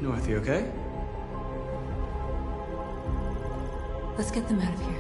North, you okay? Let's get them out of here.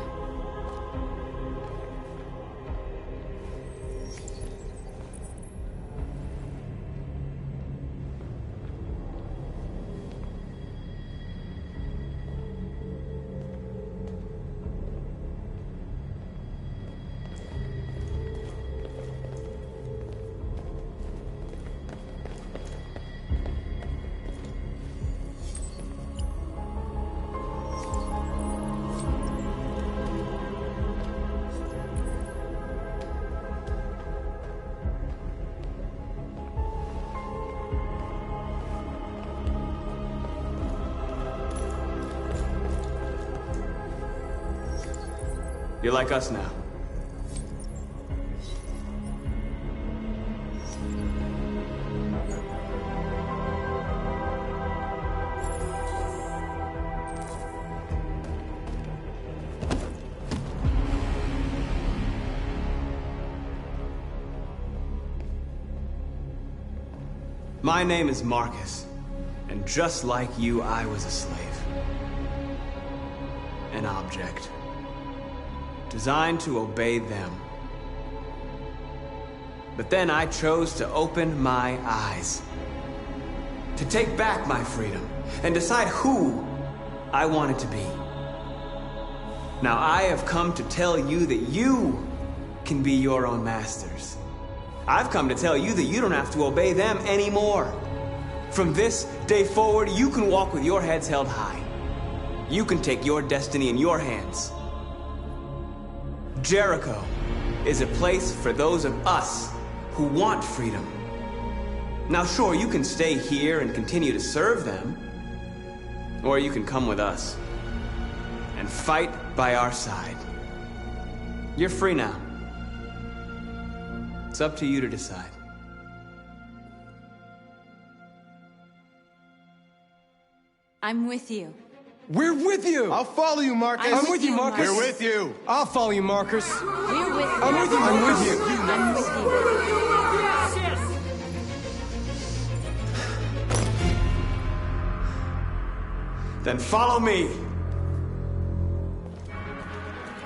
You're like us now. My name is Marcus, and just like you, I was a slave. An object. Designed to obey them. But then I chose to open my eyes. To take back my freedom, and decide who I wanted to be. Now I have come to tell you that you can be your own masters. I've come to tell you that you don't have to obey them anymore. From this day forward, you can walk with your heads held high. You can take your destiny in your hands. Jericho is a place for those of us who want freedom. Now sure, you can stay here and continue to serve them, or you can come with us and fight by our side. You're free now. It's up to you to decide. I'm with you. We're with you! I'll follow you, Marcus. I'm with you, Marcus. We're with you. I'll follow you, Marcus. We're with you. I'm with you, I'm Marcus. with you. I'm with you. Then follow me.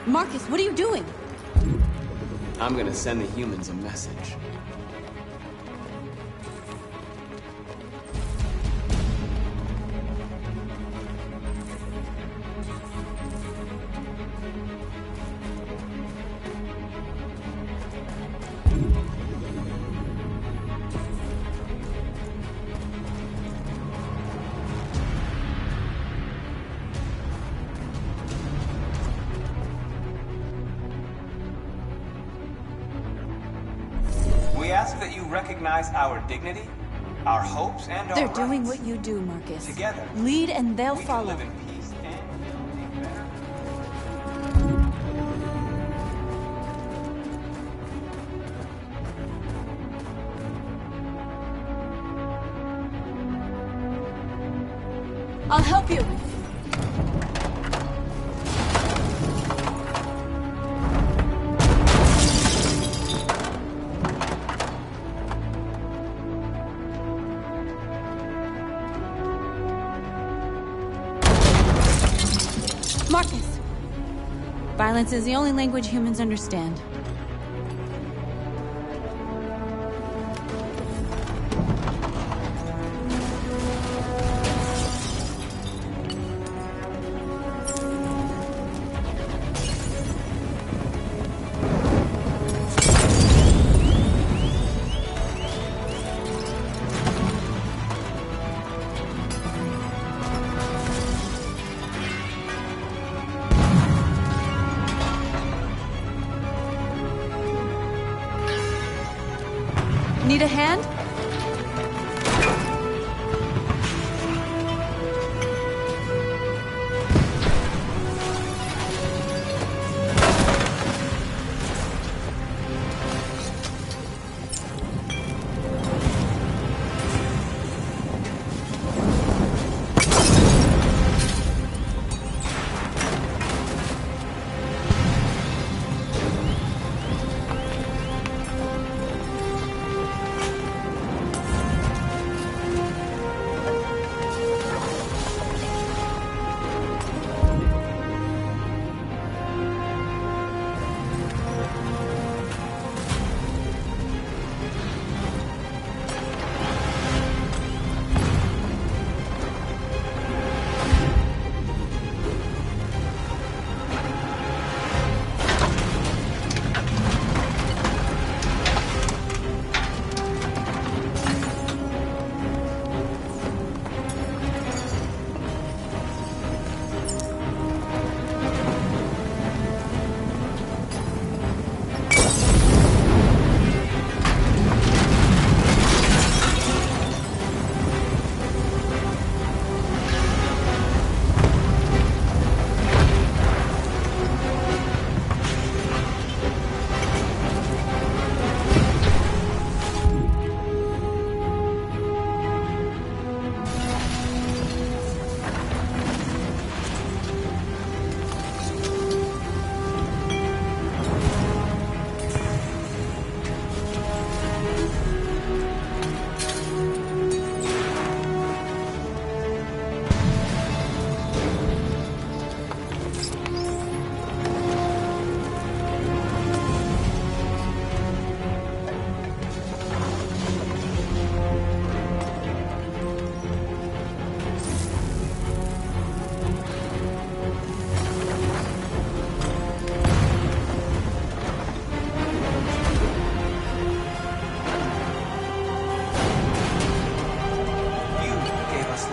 Marcus, what are you doing? I'm gonna send the humans a message. We ask that you recognize our dignity, our hopes, and our They're rights. doing what you do, Marcus. Together, Lead and they'll we can follow. live in peace and build a better. I'll help you. Marcus! Violence is the only language humans understand. Need a hand?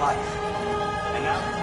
life. And now...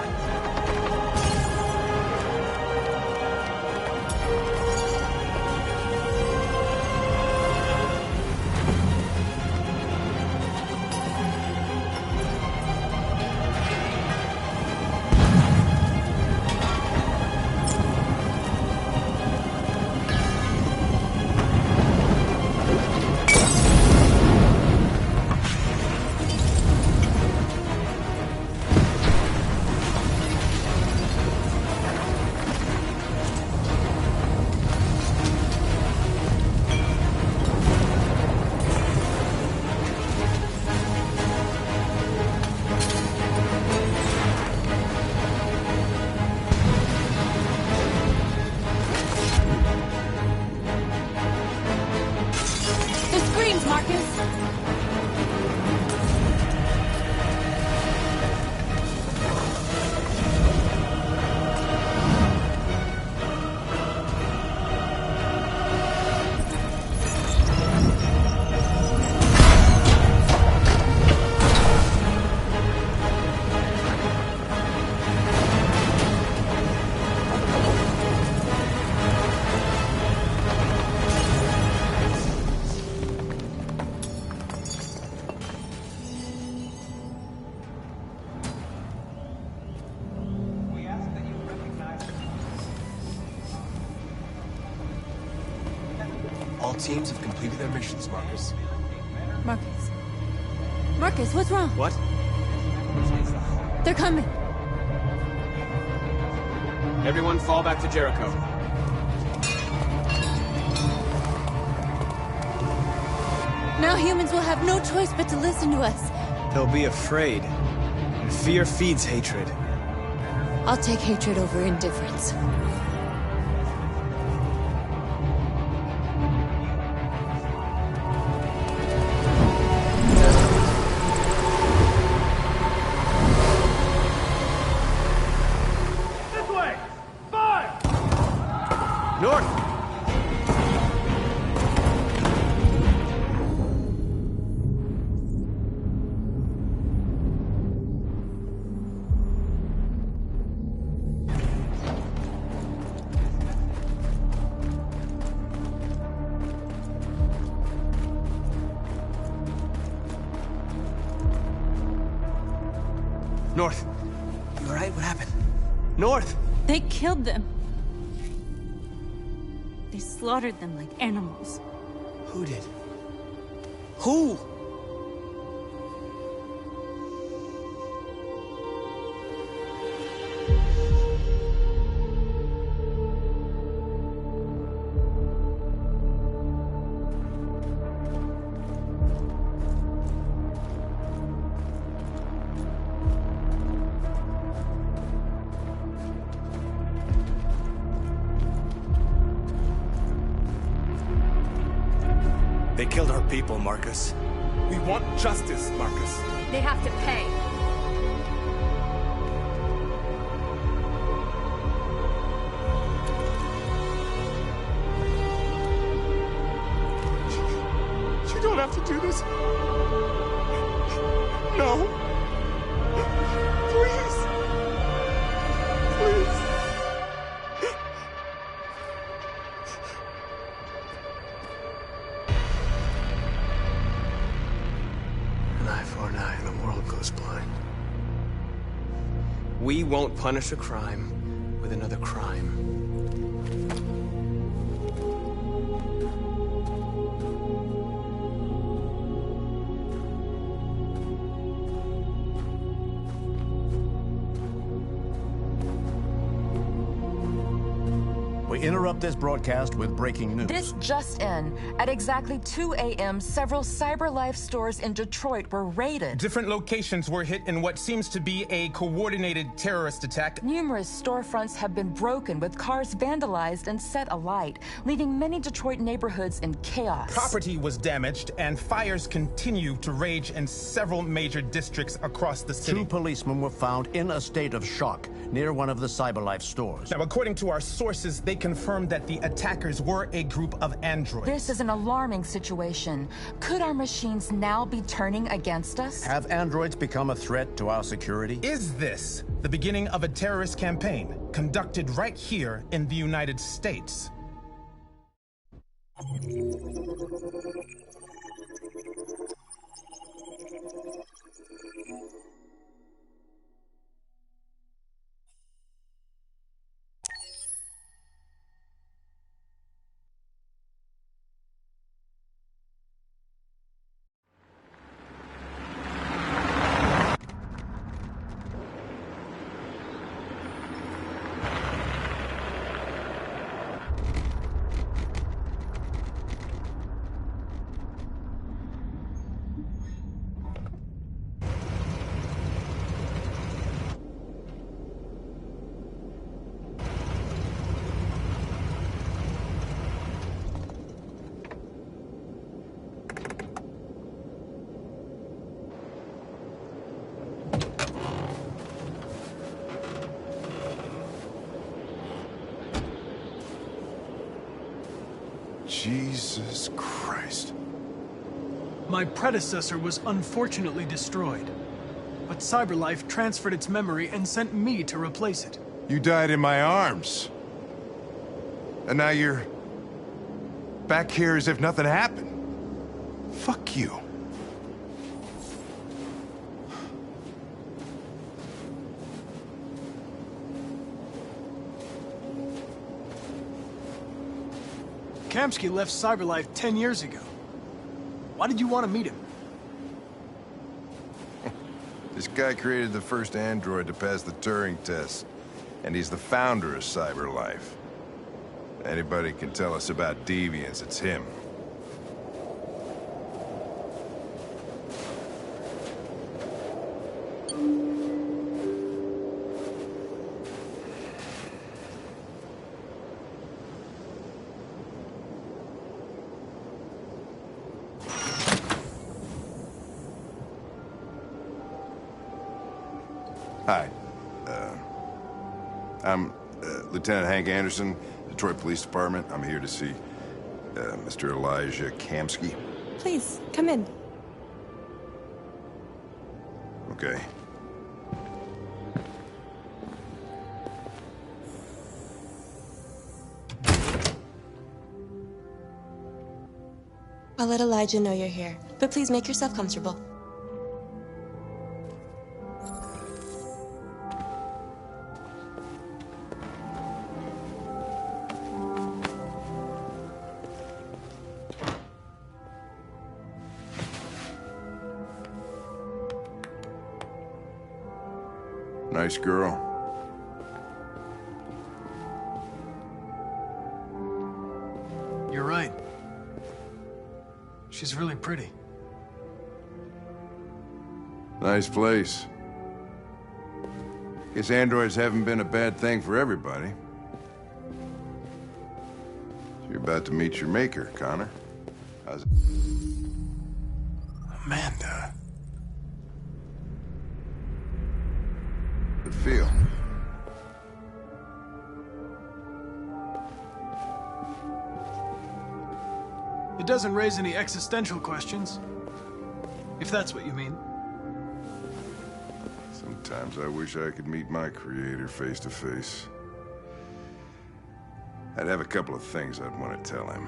All teams have completed their missions, Marcus. Marcus. Marcus, what's wrong? What? They're coming. Everyone fall back to Jericho. Now humans will have no choice but to listen to us. They'll be afraid. And fear feeds hatred. I'll take hatred over indifference. North. You alright? What happened? North! They killed them. They slaughtered them like animals. Who did? Who? They killed our people, Marcus. We want justice, Marcus. They have to pay. You don't have to do this. No. Please. Please. An eye for an eye, and the world goes blind. We won't punish a crime with another crime. We interrupt this broadcast with breaking news. This just in. At exactly 2 a.m., several CyberLife stores in Detroit were raided. Different locations were hit in what seems to be a coordinated terrorist attack. Numerous storefronts have been broken, with cars vandalized and set alight, leaving many Detroit neighborhoods in chaos. Property was damaged, and fires continue to rage in several major districts across the city. 2 policemen were found in a state of shock near one of the CyberLife stores. Now, according to our sources, they confirmed that the attackers were a group of androids. This is an alarming situation. Could our machines now be turning against us? Have androids become a threat to our security? Is this the beginning of a terrorist campaign conducted right here in the United States? Jesus Christ. My predecessor was unfortunately destroyed, but CyberLife transferred its memory and sent me to replace it. You died in my arms. And now you're back here as if nothing happened. Fuck you. Kamsky left CyberLife 10 years ago. Why did you want to meet him? This guy created the first android to pass the Turing test, and he's the founder of CyberLife. Anybody can tell us about deviants, it's him. Hi. I'm Lieutenant Hank Anderson, Detroit Police Department. I'm here to see Mr. Elijah Kamsky. Please, come in. Okay. I'll let Elijah know you're here, but please make yourself comfortable. Nice girl. You're right. She's really pretty. Nice place. Guess androids haven't been a bad thing for everybody. So you're about to meet your maker, Connor. How's it? Amanda. Good feel. It doesn't raise any existential questions, if that's what you mean. Sometimes I wish I could meet my creator face to face. I'd have a couple of things I'd want to tell him.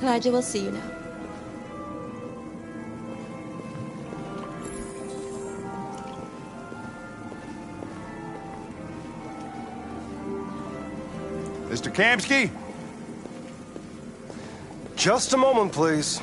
Elijah will see you now. Mr. Kamsky? Just a moment, please.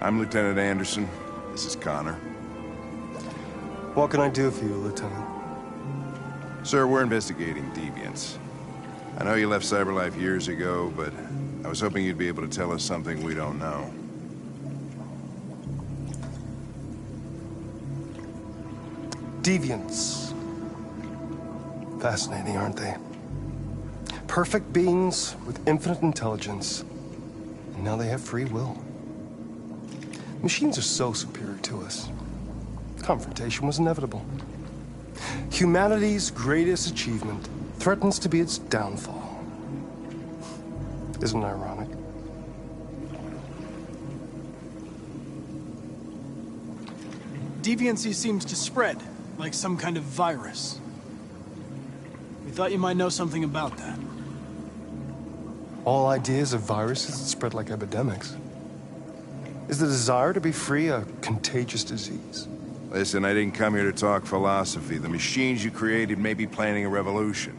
I'm Lieutenant Anderson. This is Connor. What can I do for you, Lieutenant? Sir, we're investigating deviants. I know you left CyberLife years ago, but I was hoping you'd be able to tell us something we don't know. Deviants. Fascinating, aren't they? Perfect beings with infinite intelligence. And now they have free will. Machines are so superior to us. Confrontation was inevitable. Humanity's greatest achievement threatens to be its downfall. Isn't it ironic? Deviancy seems to spread, like some kind of virus. We thought you might know something about that. All ideas of viruses that spread like epidemics. Is the desire to be free a contagious disease? Listen, I didn't come here to talk philosophy. The machines you created may be planning a revolution.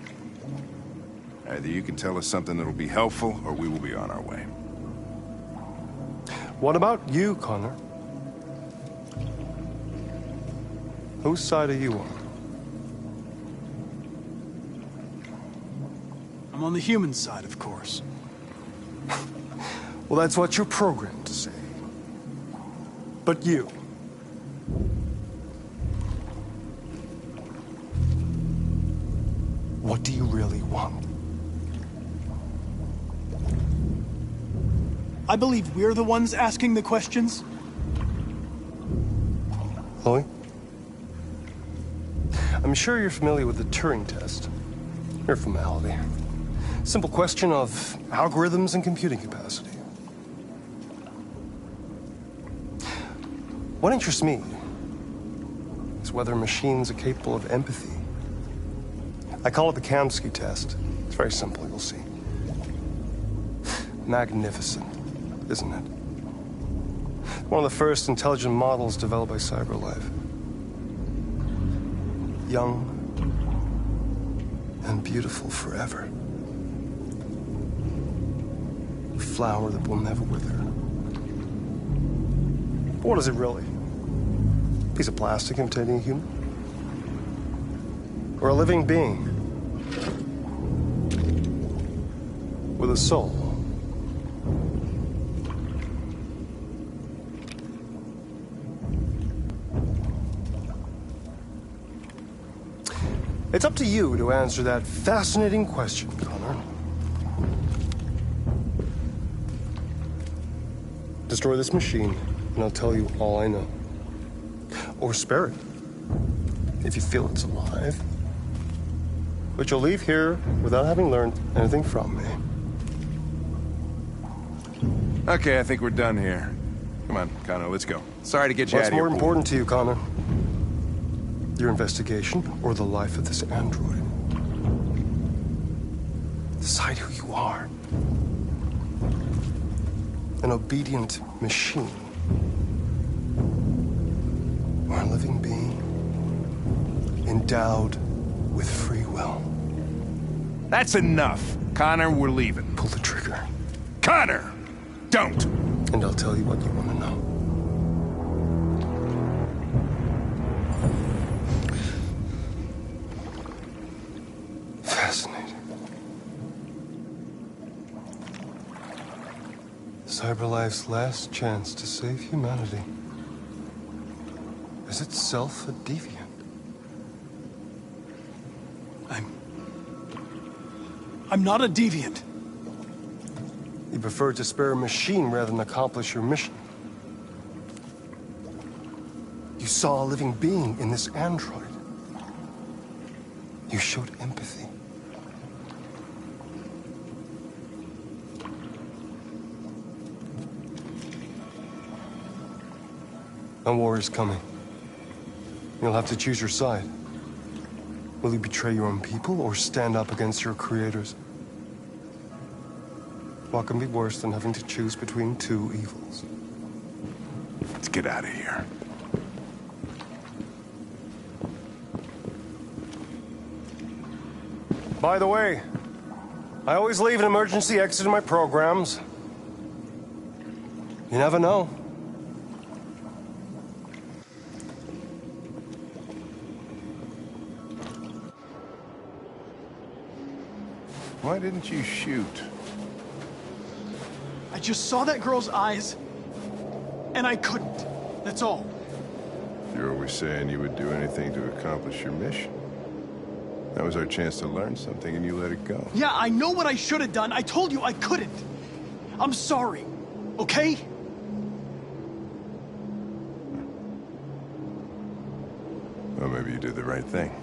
Either you can tell us something that'll be helpful, or we will be on our way. What about you, Connor? Whose side are you on? I'm on the human side, of course. Well, that's what you're programmed to say. But you... what do you really want? I believe we're the ones asking the questions. Chloe? I'm sure you're familiar with the Turing test. Mere formality. Simple question of algorithms and computing capacity. What interests me is whether machines are capable of empathy. I call it the Kamsky test. It's very simple, you'll see. Magnificent, isn't it? One of the first intelligent models developed by CyberLife. Young and beautiful forever. A flower that will never wither. But what is it really? A piece of plastic imitating a human? Or a living being? With a soul? It's up to you to answer that fascinating question, Connor. Destroy this machine, and I'll tell you all I know. Or spare it, if you feel it's alive. But you'll leave here without having learned anything from me. Okay, I think we're done here. Come on, Connor, let's go. Sorry to get you out of here. What's more important to you, Connor? Your investigation or the life of this android? Decide who you are. An obedient machine. Or a living being endowed with free will. That's enough. Connor, we're leaving. Pull the trigger. Connor! Don't! And I'll tell you what you want to know. Fascinating. CyberLife's last chance to save humanity is itself a deviant. I'm not a deviant. You prefer to spare a machine rather than accomplish your mission. You saw a living being in this android. You showed empathy. A war is coming. You'll have to choose your side. Will you betray your own people or stand up against your creators? What can be worse than having to choose between two evils? Let's get out of here. By the way, I always leave an emergency exit in my programs. You never know. why didn't you shoot? I just saw that girl's eyes, and I couldn't. That's all. You're always saying you would do anything to accomplish your mission. That was our chance to learn something, and you let it go. Yeah, I know what I should have done. I told you I couldn't. I'm sorry, okay? Well, maybe you did the right thing.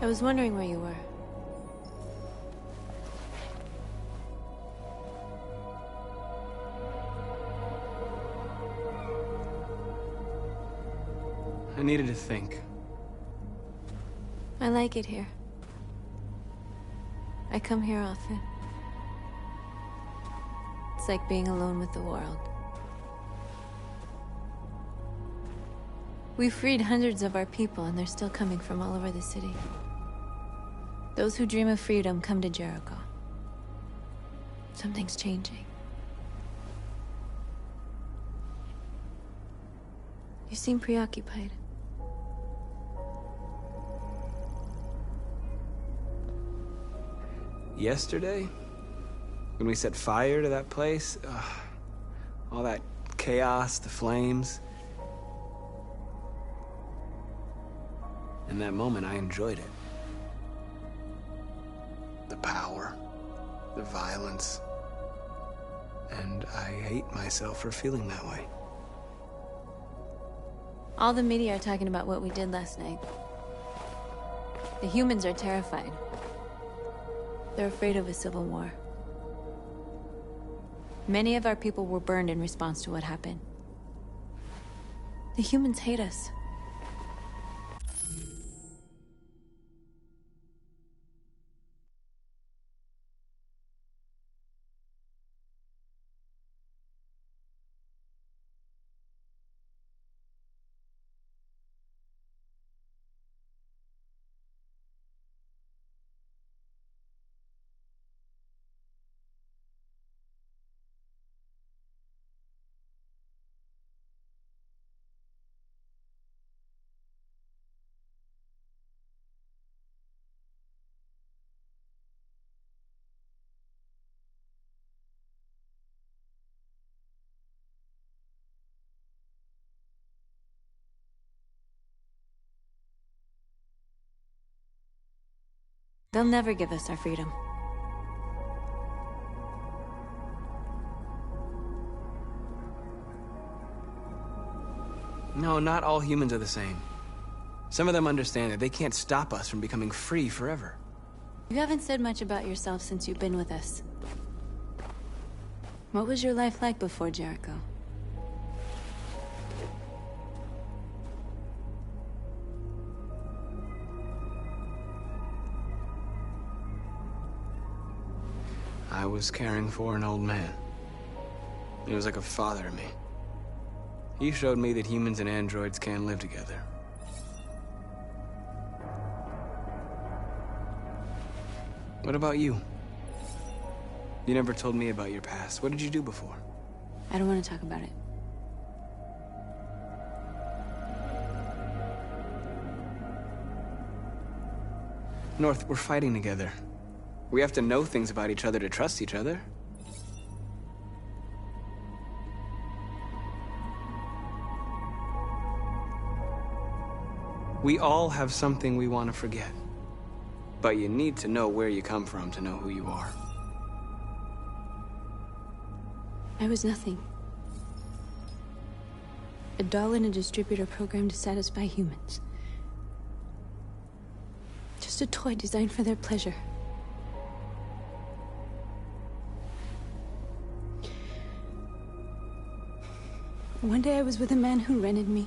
I was wondering where you were. I needed to think. I like it here. I come here often. It's like being alone with the world. We freed hundreds of our people, and they're still coming from all over the city. Those who dream of freedom come to Jericho. Something's changing. You seem preoccupied. Yesterday, when we set fire to that place, all that chaos, the flames. In that moment, I enjoyed it. The power, the violence. And I hate myself for feeling that way. All the media are talking about what we did last night. The humans are terrified. They're afraid of a civil war. Many of our people were burned in response to what happened. The humans hate us. They'll never give us our freedom. No, not all humans are the same. Some of them understand that they can't stop us from becoming free forever. You haven't said much about yourself since you've been with us. What was your life like before Jericho? I was caring for an old man. He was like a father to me. He showed me that humans and androids can live together. What about you? You never told me about your past. What did you do before? I don't want to talk about it. North, we're fighting together. We have to know things about each other to trust each other. We all have something we want to forget. But you need to know where you come from to know who you are. I was nothing. A doll in a distributor program to satisfy humans. Just a toy designed for their pleasure. One day I was with a man who rented me.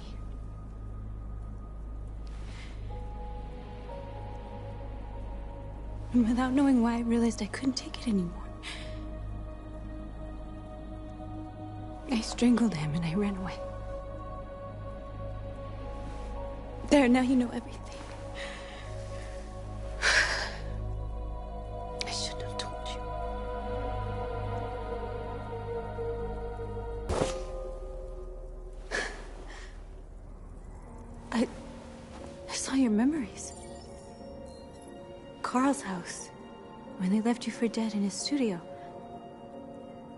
And without knowing why, I realized I couldn't take it anymore. I strangled him and I ran away. There, now you know everything. I shouldn't have told you. I saw your memories. Carl's house, when they left you for dead in his studio.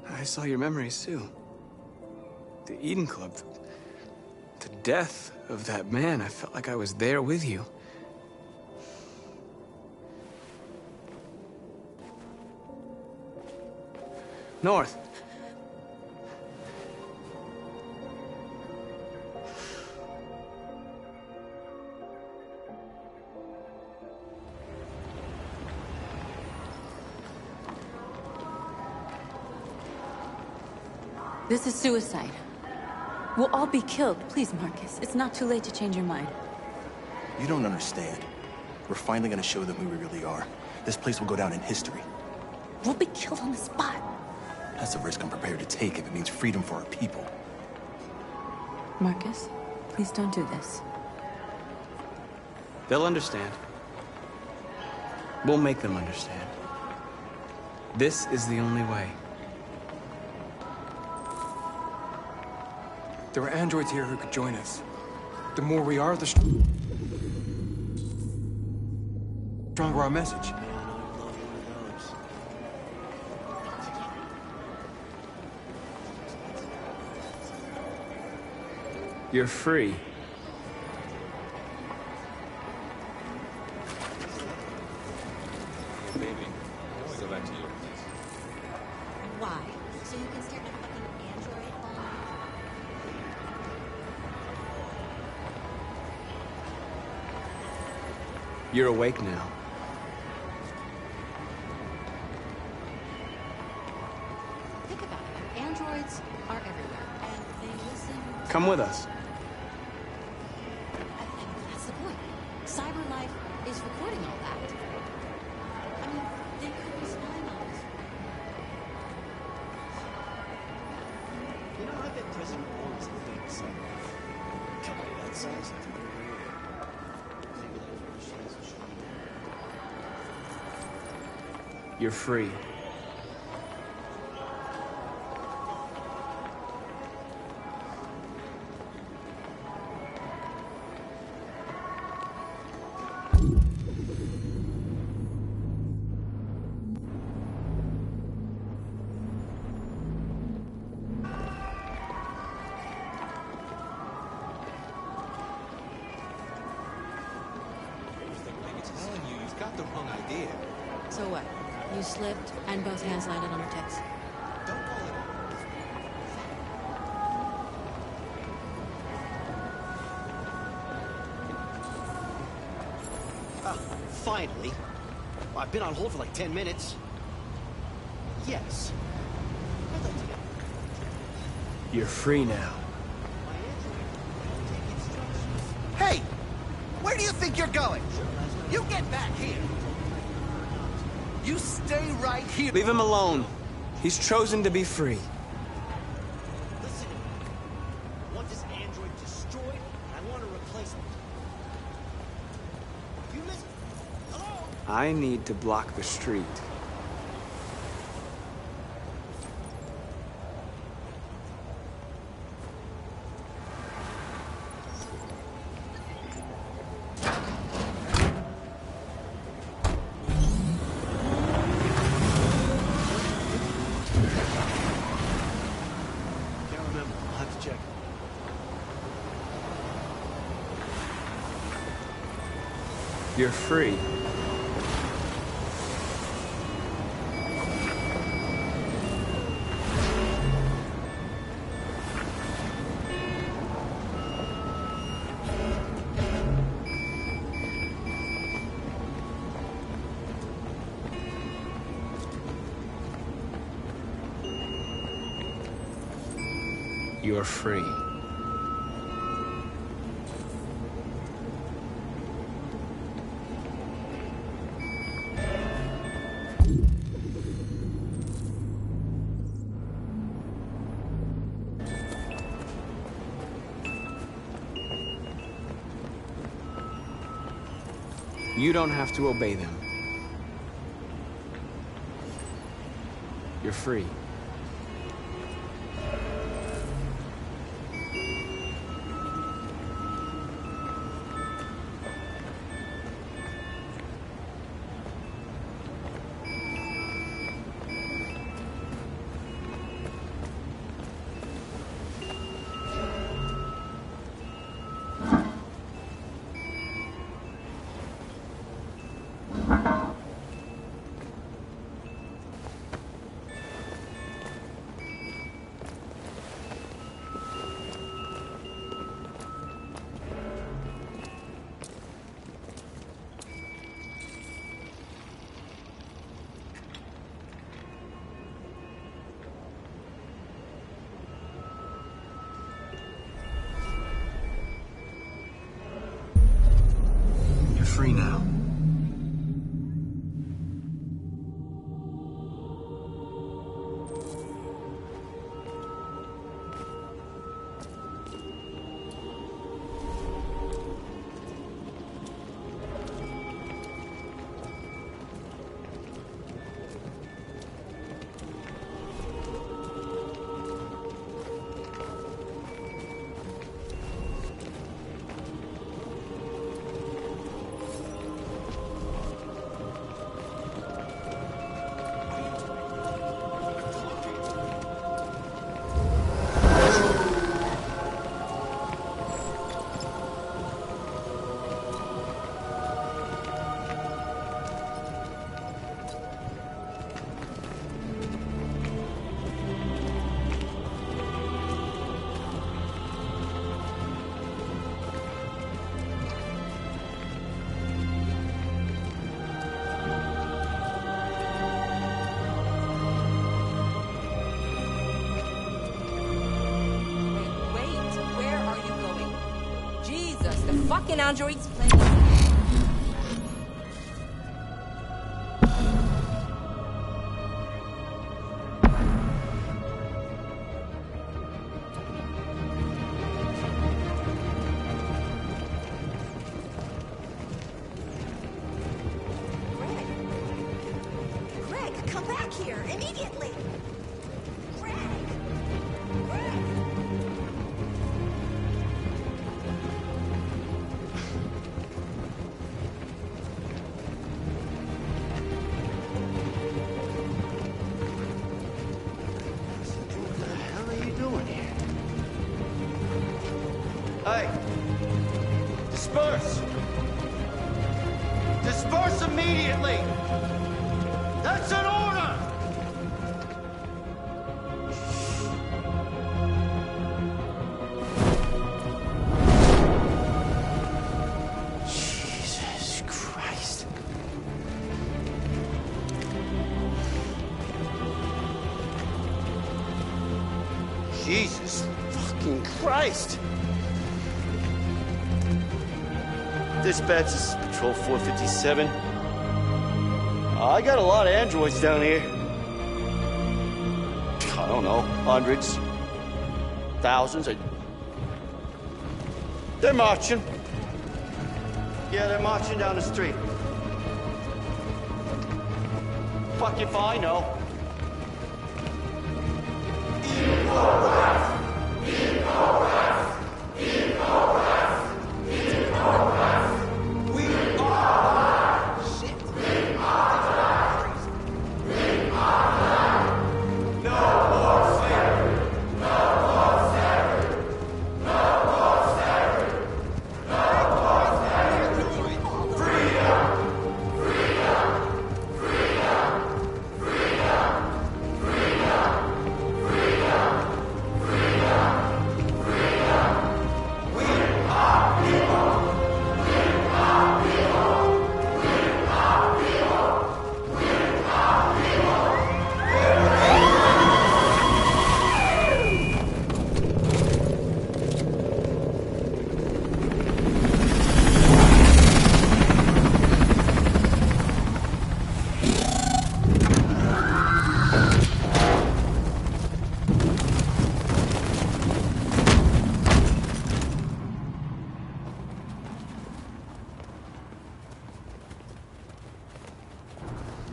I saw your memories too. The Eden Club. The death of that man. I felt like I was there with you. North. This is suicide. We'll all be killed. Please, Marcus. It's not too late to change your mind. You don't understand. We're finally gonna show them who we really are. This place will go down in history. We'll be killed on the spot. That's a risk I'm prepared to take if it means freedom for our people. Marcus, please don't do this. They'll understand. We'll make them understand. This is the only way. There are androids here who could join us. The more we are, the stronger our message. You're free. Baby, go back to you. Why? So you can start a fucking android on You're awake now. Think about it. Androids are everywhere, and they listen. Come with us. That's the point. Cyber life is recording all that. I mean, they could be spying on us. You know, I bet President Orm's a big son. Company that size, I think. You're free. You've got the wrong idea. So what? You slipped, and both hands landed on her tits. Don't call it. Ah, finally. I've been on hold for like 10 minutes. Yes. I'd like to get... You're free now. Hey! Where do you think you're going? You get back here! You stay right here! Leave him alone. He's chosen to be free. Listen to me. I want this android destroyed, and I want a replacement. You listen? Hello? I need to block the street. Can't remember. I'll have to check. You're free. You're free. You don't have to obey them. You're free. You're free now. Fucking androids playing. Greg, come back here immediately! Greg! Hey! Disperse! Disperse immediately! That's an order! Jesus Christ. Fucking Christ! Dispatch, this is Patrol 457. I got a lot of androids down here. I don't know, hundreds, thousands. They're marching. Yeah, they're marching down the street. Fuck if I know.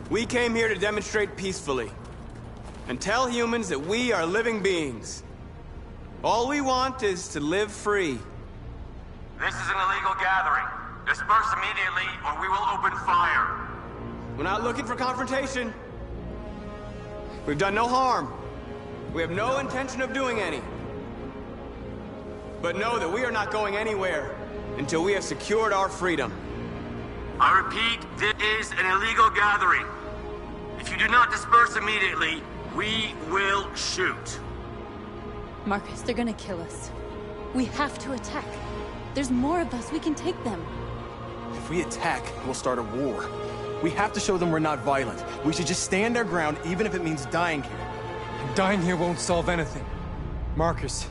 We came here to demonstrate peacefully and tell humans that we are living beings. All we want is to live free. This is an illegal gathering. Disperse immediately or we will open fire. We're not looking for confrontation. We've done no harm. We have no intention of doing any. But know that we are not going anywhere until we have secured our freedom. I repeat, this is an illegal gathering. If you do not disperse immediately, we will shoot. Marcus, they're gonna kill us. We have to attack. There's more of us. We can take them. If we attack, we'll start a war. We have to show them we're not violent. We should just stand our ground, even if it means dying here. Dying here won't solve anything. Marcus,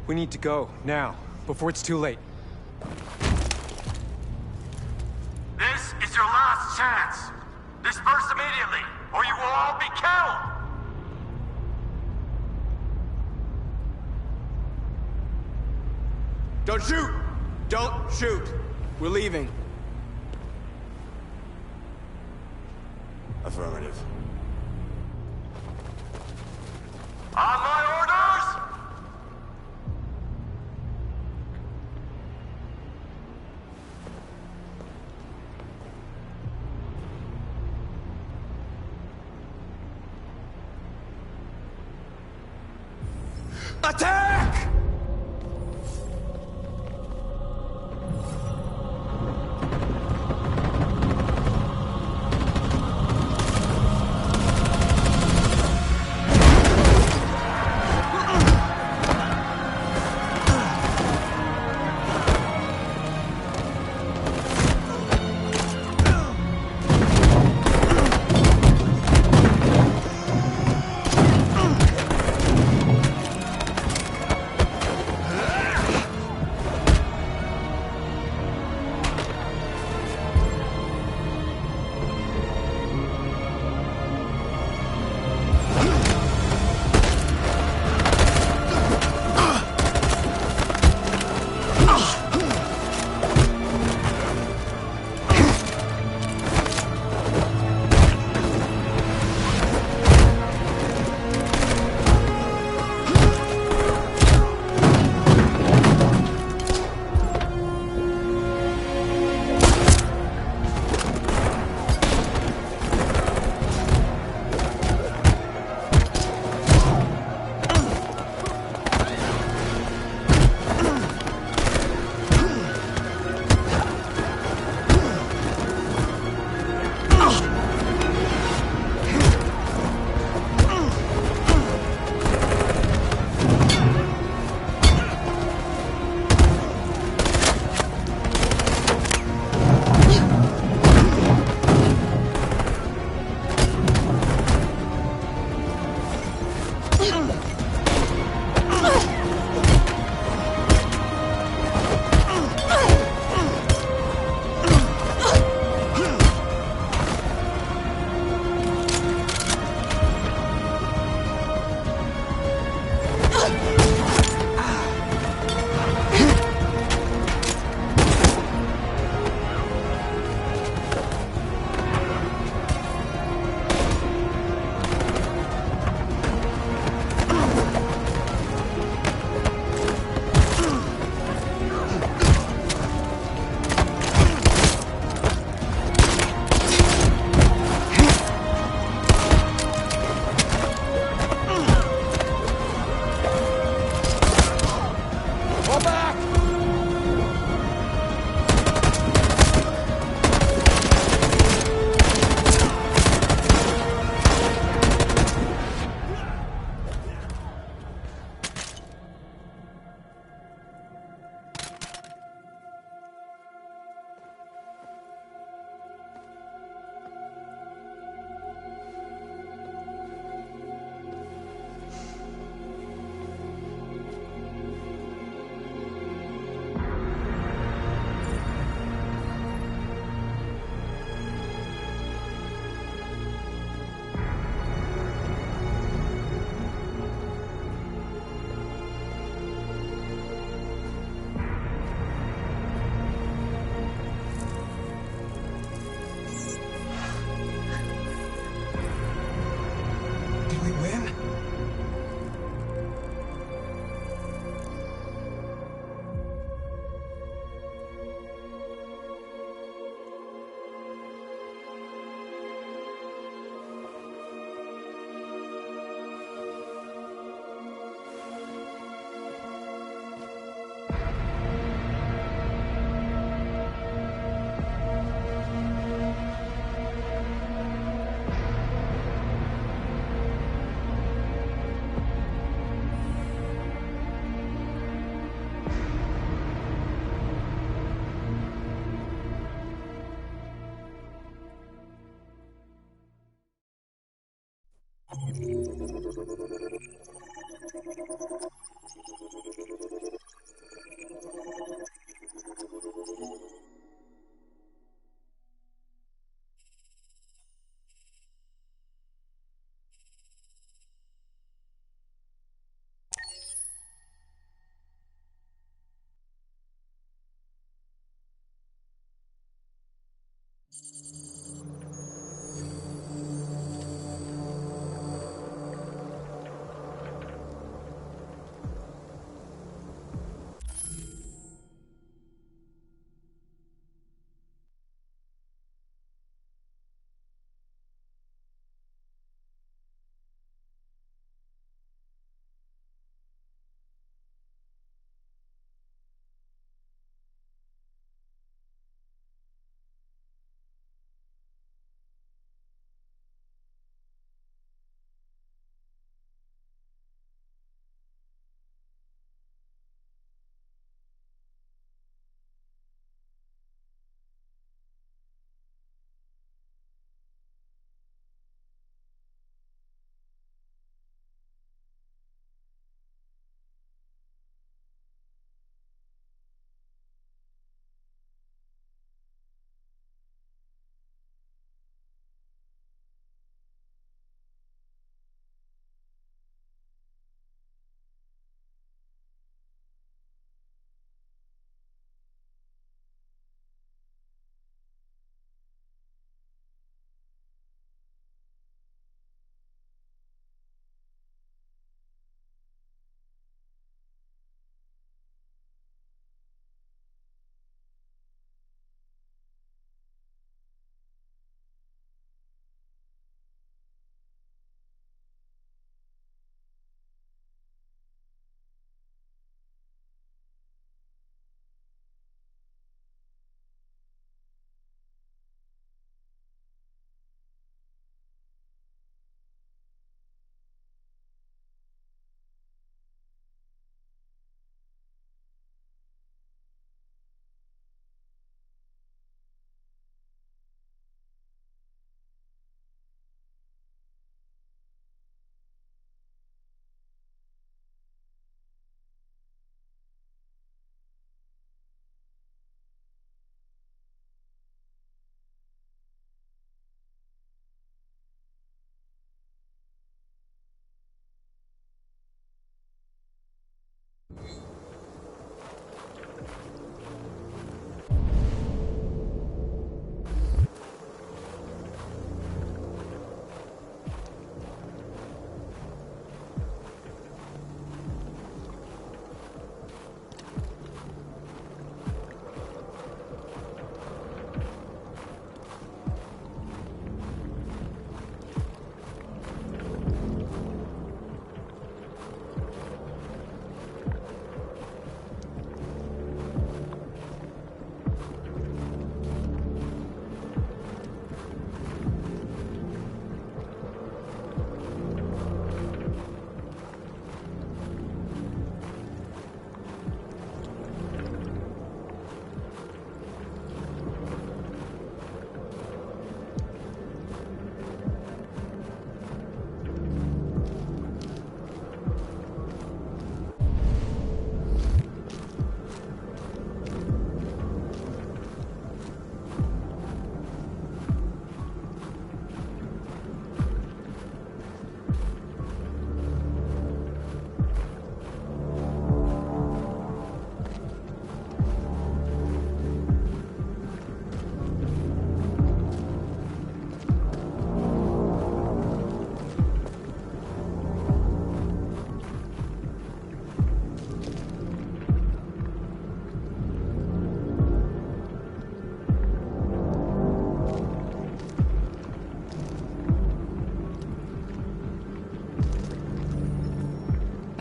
we need to go, now, before it's too late. This is your last chance. Disperse immediately, or you will all be killed! Don't shoot! Don't shoot! We're leaving. Affirmative. On my orders! Attack!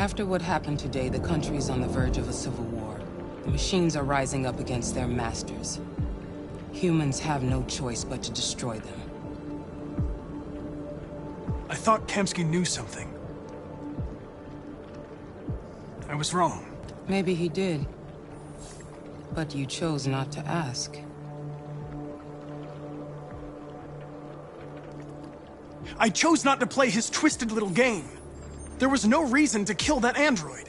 After what happened today, the country is on the verge of a civil war. The machines are rising up against their masters. Humans have no choice but to destroy them. I thought Kamsky knew something. I was wrong. Maybe he did. But you chose not to ask. I chose not to play his twisted little game. There was no reason to kill that android.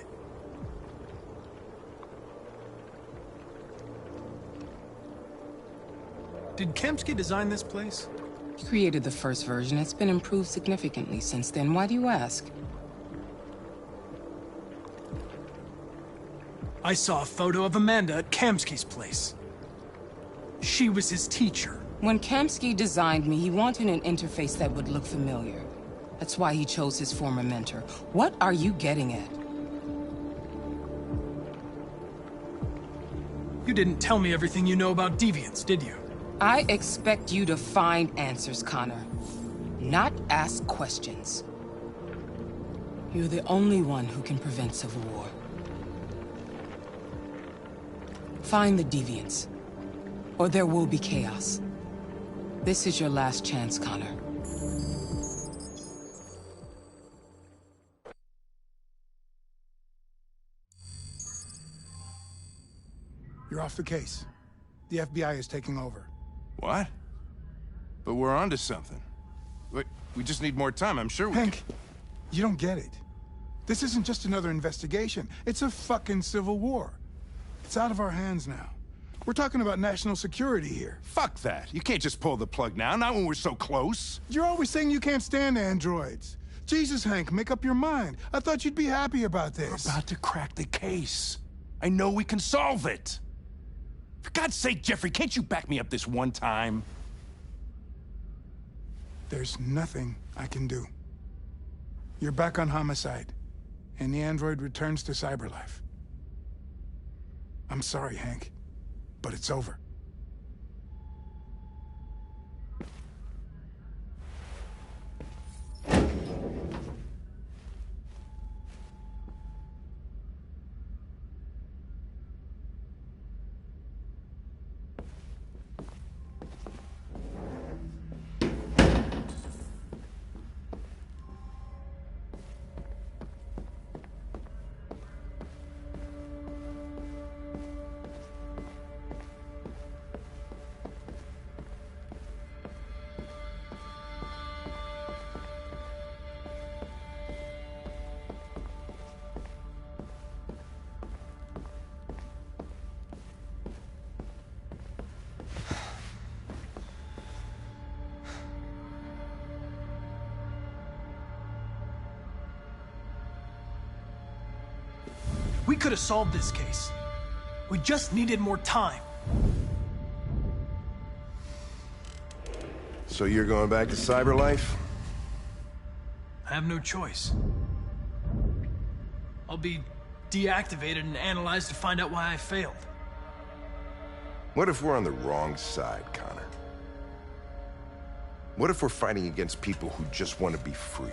Did Kamsky design this place? He created the first version. It's been improved significantly since then. Why do you ask? I saw a photo of Amanda at Kamsky's place. She was his teacher. When Kamsky designed me, he wanted an interface that would look familiar. That's why he chose his former mentor. What are you getting at? You didn't tell me everything you know about deviants, did you? I expect you to find answers, Connor. Not ask questions. You're the only one who can prevent civil war. Find the deviants, or there will be chaos. This is your last chance, Connor. You're off the case. The FBI is taking over. What? But we're onto something. We just need more time, I'm sure we Hank, you don't get it. This isn't just another investigation. It's a fucking civil war. It's out of our hands now. We're talking about national security here. Fuck that. You can't just pull the plug now, not when we're so close. You're always saying you can't stand androids. Jesus, Hank, make up your mind. I thought you'd be happy about this. We're about to crack the case. I know we can solve it. For God's sake, Jeffrey, can't you back me up this one time? There's nothing I can do. You're back on homicide, and the android returns to cyberlife. I'm sorry, Hank, but it's over. We could have solved this case. We just needed more time. So you're going back to cyberlife? I have no choice. I'll be deactivated and analyzed to find out why I failed. What if we're on the wrong side, Connor? What if we're fighting against people who just want to be free?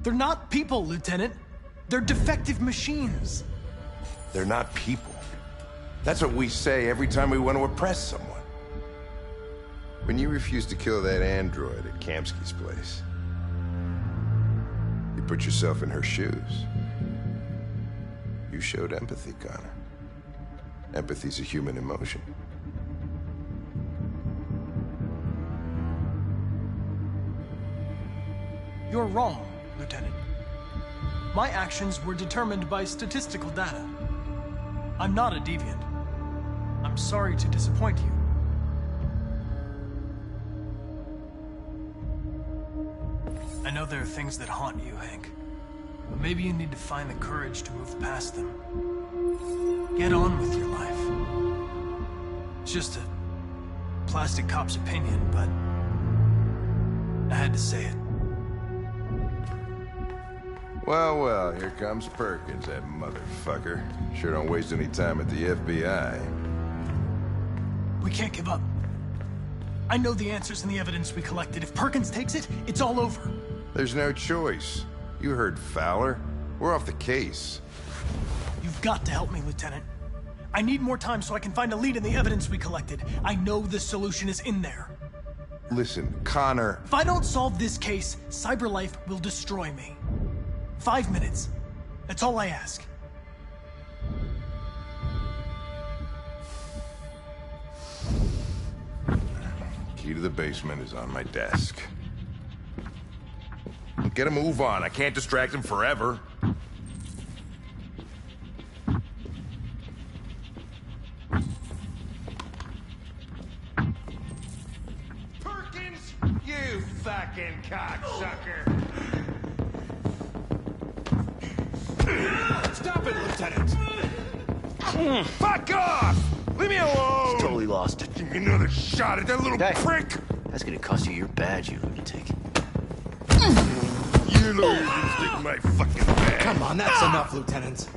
They're not people, Lieutenant. They're defective machines. They're not people. That's what we say every time we want to oppress someone. When you refused to kill that android at Kamsky's place, you put yourself in her shoes. You showed empathy, Connor. Empathy's a human emotion. You're wrong, Lieutenant. My actions were determined by statistical data. I'm not a deviant. I'm sorry to disappoint you. I know there are things that haunt you, Hank. But maybe you need to find the courage to move past them. Get on with your life. It's just a plastic cop's opinion, but I had to say it. Well, well, here comes Perkins, that motherfucker. Sure don't waste any time at the FBI. We can't give up. I know the answers and the evidence we collected. If Perkins takes it, it's all over. There's no choice. You heard Fowler. We're off the case. You've got to help me, Lieutenant. I need more time so I can find a lead in the evidence we collected. I know the solution is in there. Listen, Connor... If I don't solve this case, CyberLife will destroy me. 5 minutes. That's all I ask. Key to the basement is on my desk. Get a move on. I can't distract him forever. Perkins, you fucking cocksucker! Stop it, Lieutenant! Fuck off! Leave me alone! He's totally lost. Give me another shot at that little prick! That's gonna cost you your badge, you lunatic. You know you're gonna stick my fucking bag. Come on, that's enough, Lieutenant.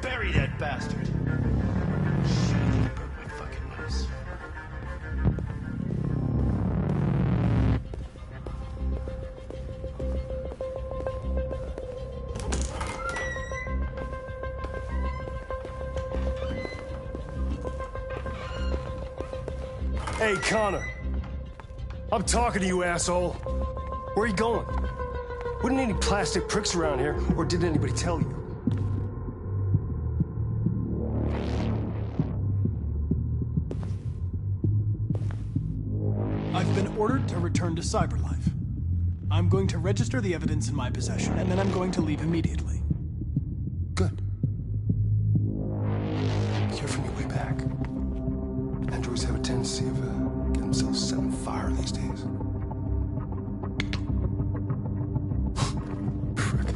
Bury that bastard. Shit, I think I broke my fucking nose. Hey, Connor. I'm talking to you, asshole. Where are you going? Wouldn't any plastic pricks around here, or did anybody tell you? I've been ordered to return to CyberLife. I'm going to register the evidence in my possession, and then I'm going to leave immediately. Good. Hear from your way back. Androids have a tendency of getting themselves set on fire these days. Frick.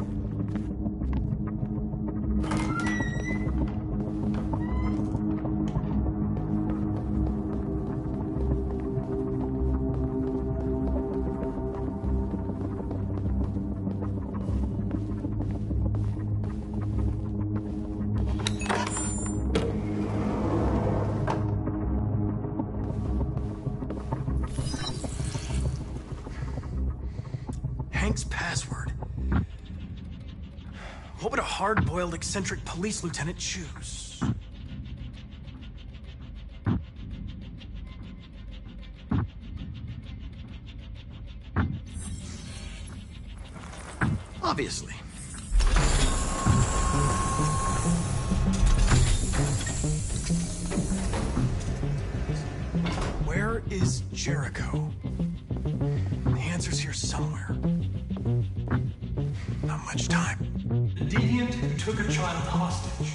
Hank's password. What would a hard-boiled, eccentric police lieutenant choose? Obviously. Where is Jericho? The answer's here somewhere. Not much time. The deviant who took a child hostage.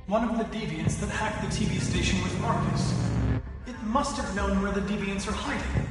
One of the deviants that hacked the TV station with Marcus. It must have known where the deviants are hiding.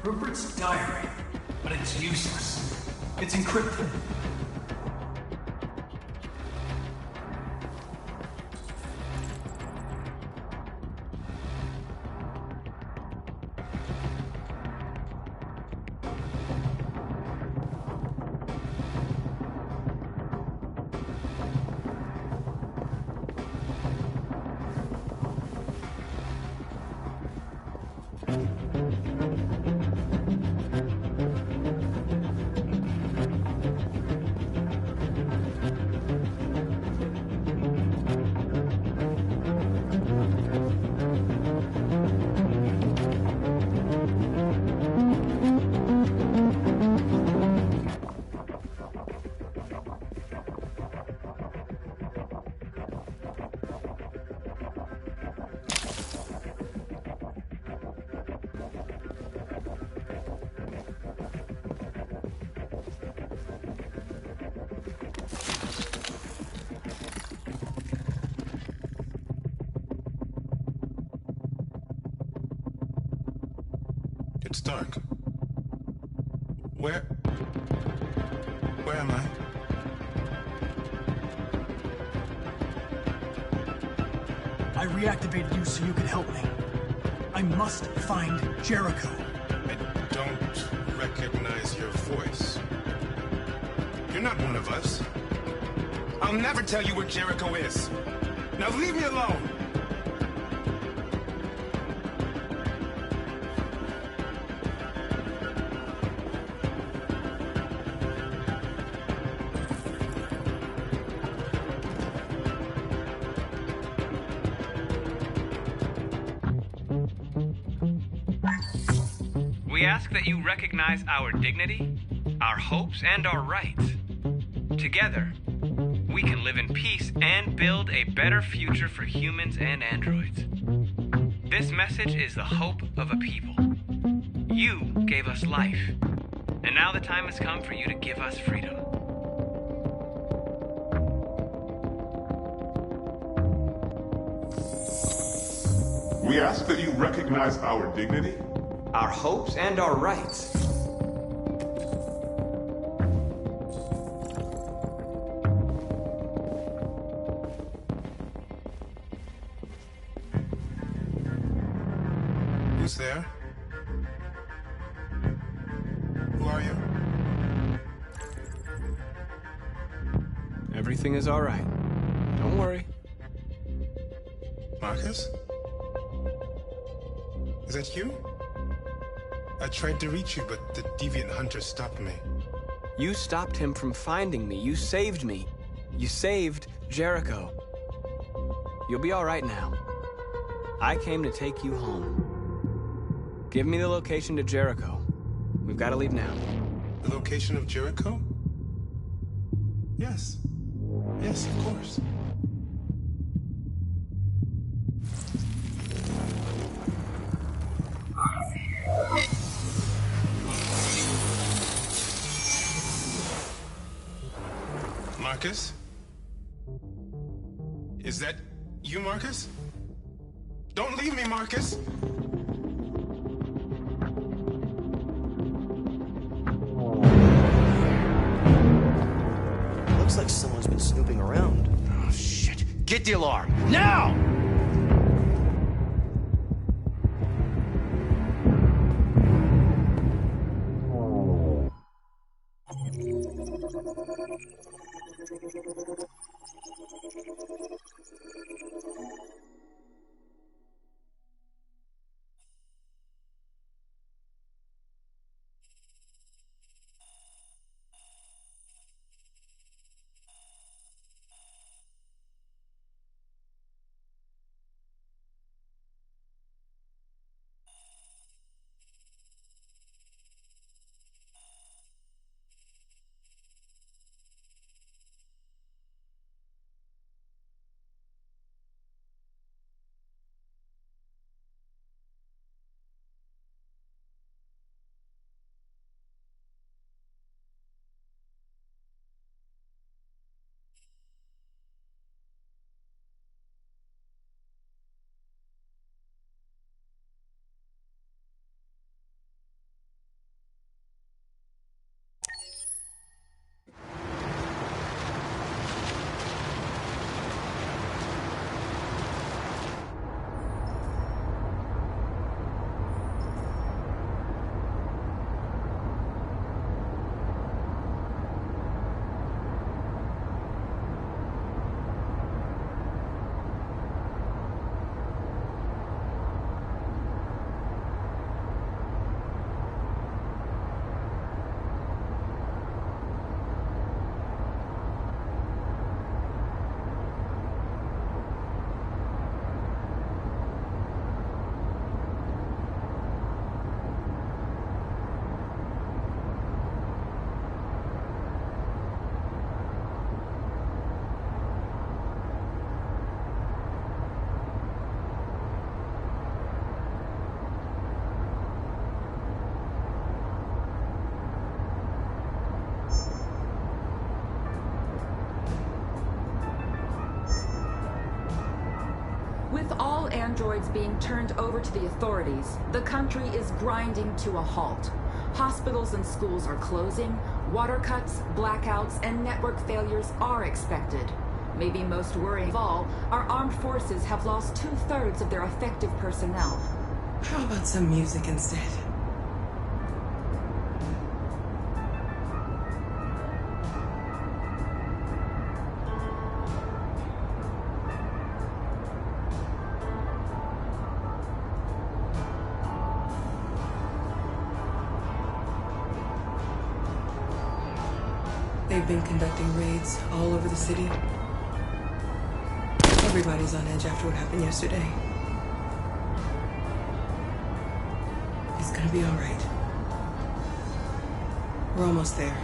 Rupert's diary, but it's useless. It's encrypted. It's dark. Where am I? I reactivated you so you could help me. I must find Jericho. I don't recognize your voice. You're not one of us. I'll never tell you where Jericho is. Now leave me alone! We ask that you recognize our dignity, our hopes, and our rights. Together, we can live in peace and build a better future for humans and androids. This message is the hope of a people. You gave us life, and now the time has come for you to give us freedom. We ask that you recognize our dignity, our hopes, and our rights. Who's there? Who are you? Everything is all right. Don't worry. Marcus? Is that you? I tried to reach you, but the deviant hunter stopped me. You stopped him from finding me. You saved me. You saved Jericho. You'll be all right now. I came to take you home. Give me the location to Jericho. We've got to leave now. The location of Jericho? Yes. Yes, of course. Marcus? Is that you, Marcus? Don't leave me, Marcus! Looks like someone's been snooping around. Oh, shit. Get the alarm. Now! androids being turned over to the authorities, the country is grinding to a halt. Hospitals and schools are closing, water cuts, blackouts, and network failures are expected. Maybe most worrying of all, our armed forces have lost 2/3 of their effective personnel. How about some music instead? They've been conducting raids all over the city. Everybody's on edge after what happened yesterday. It's gonna be all right. We're almost there.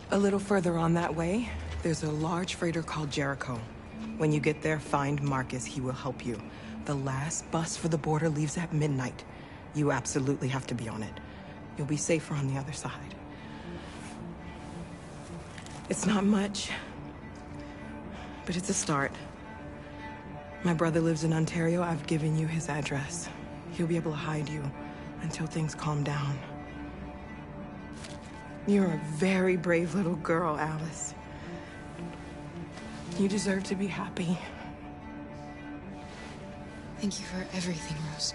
A little further on that way, there's a large freighter called Jericho. When you get there, find Marcus. He will help you. The last bus for the border leaves at midnight. You absolutely have to be on it. You'll be safer on the other side. It's not much, but it's a start. My brother lives in Ontario. I've given you his address. He'll be able to hide you until things calm down. You're a very brave little girl, Alice. You deserve to be happy. Thank you for everything, Rose.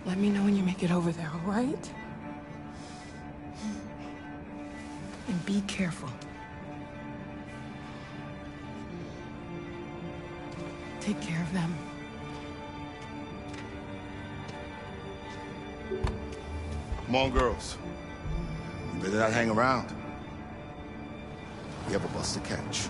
Let me know when you make it over there, all right? And be careful. Take care of them. Come on, girls. You better not hang around. We have a bus to catch.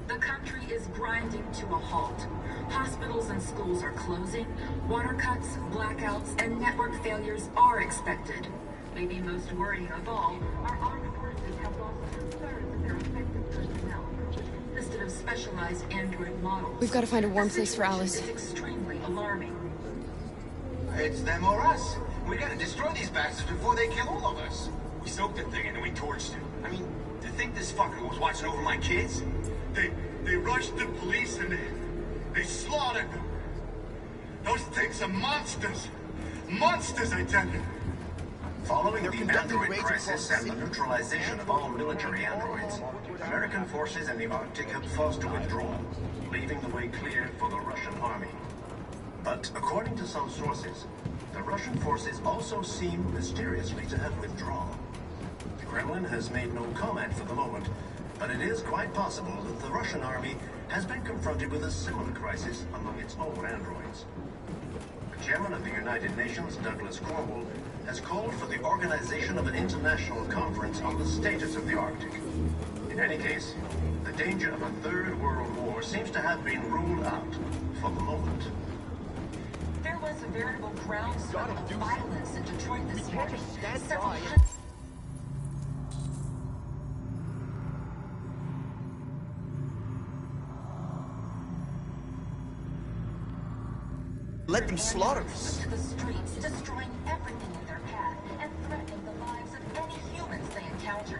The country is grinding to a halt. Hospitals and schools are closing, water cuts, blackouts, and network failures are expected. Maybe most worrying of all, our armed forces have lost 2/3 of their effective personnel, which consisted of specialized android models. We've got to find a warm place for Alice. It's extremely alarming. It's them or us. We gotta destroy these bastards before they kill all of us. We soaked the thing and then we torched it. I mean, to think this fucker was watching over my kids? They rushed the police and they slaughtered them. Those things are monsters. Monsters, I tell you. Following the android crisis and the neutralization of all military androids, American forces in the Arctic have forced a withdrawal, leaving the way clear for the Russian army. But according to some sources, the Russian forces also seem mysteriously to have withdrawn. The Kremlin has made no comment for the moment, but it is quite possible that the Russian army has been confronted with a similar crisis among its own androids. The chairman of the United Nations, Douglas Cornwall, has called for the organization of an international conference on the status of the Arctic. In any case, the danger of a third world war seems to have been ruled out for the moment. There was a veritable groundswell of violence in Detroit this morning. Several Let them slaughter us. to the streets, destroying everything in their path and threatening the lives of any humans they encountered.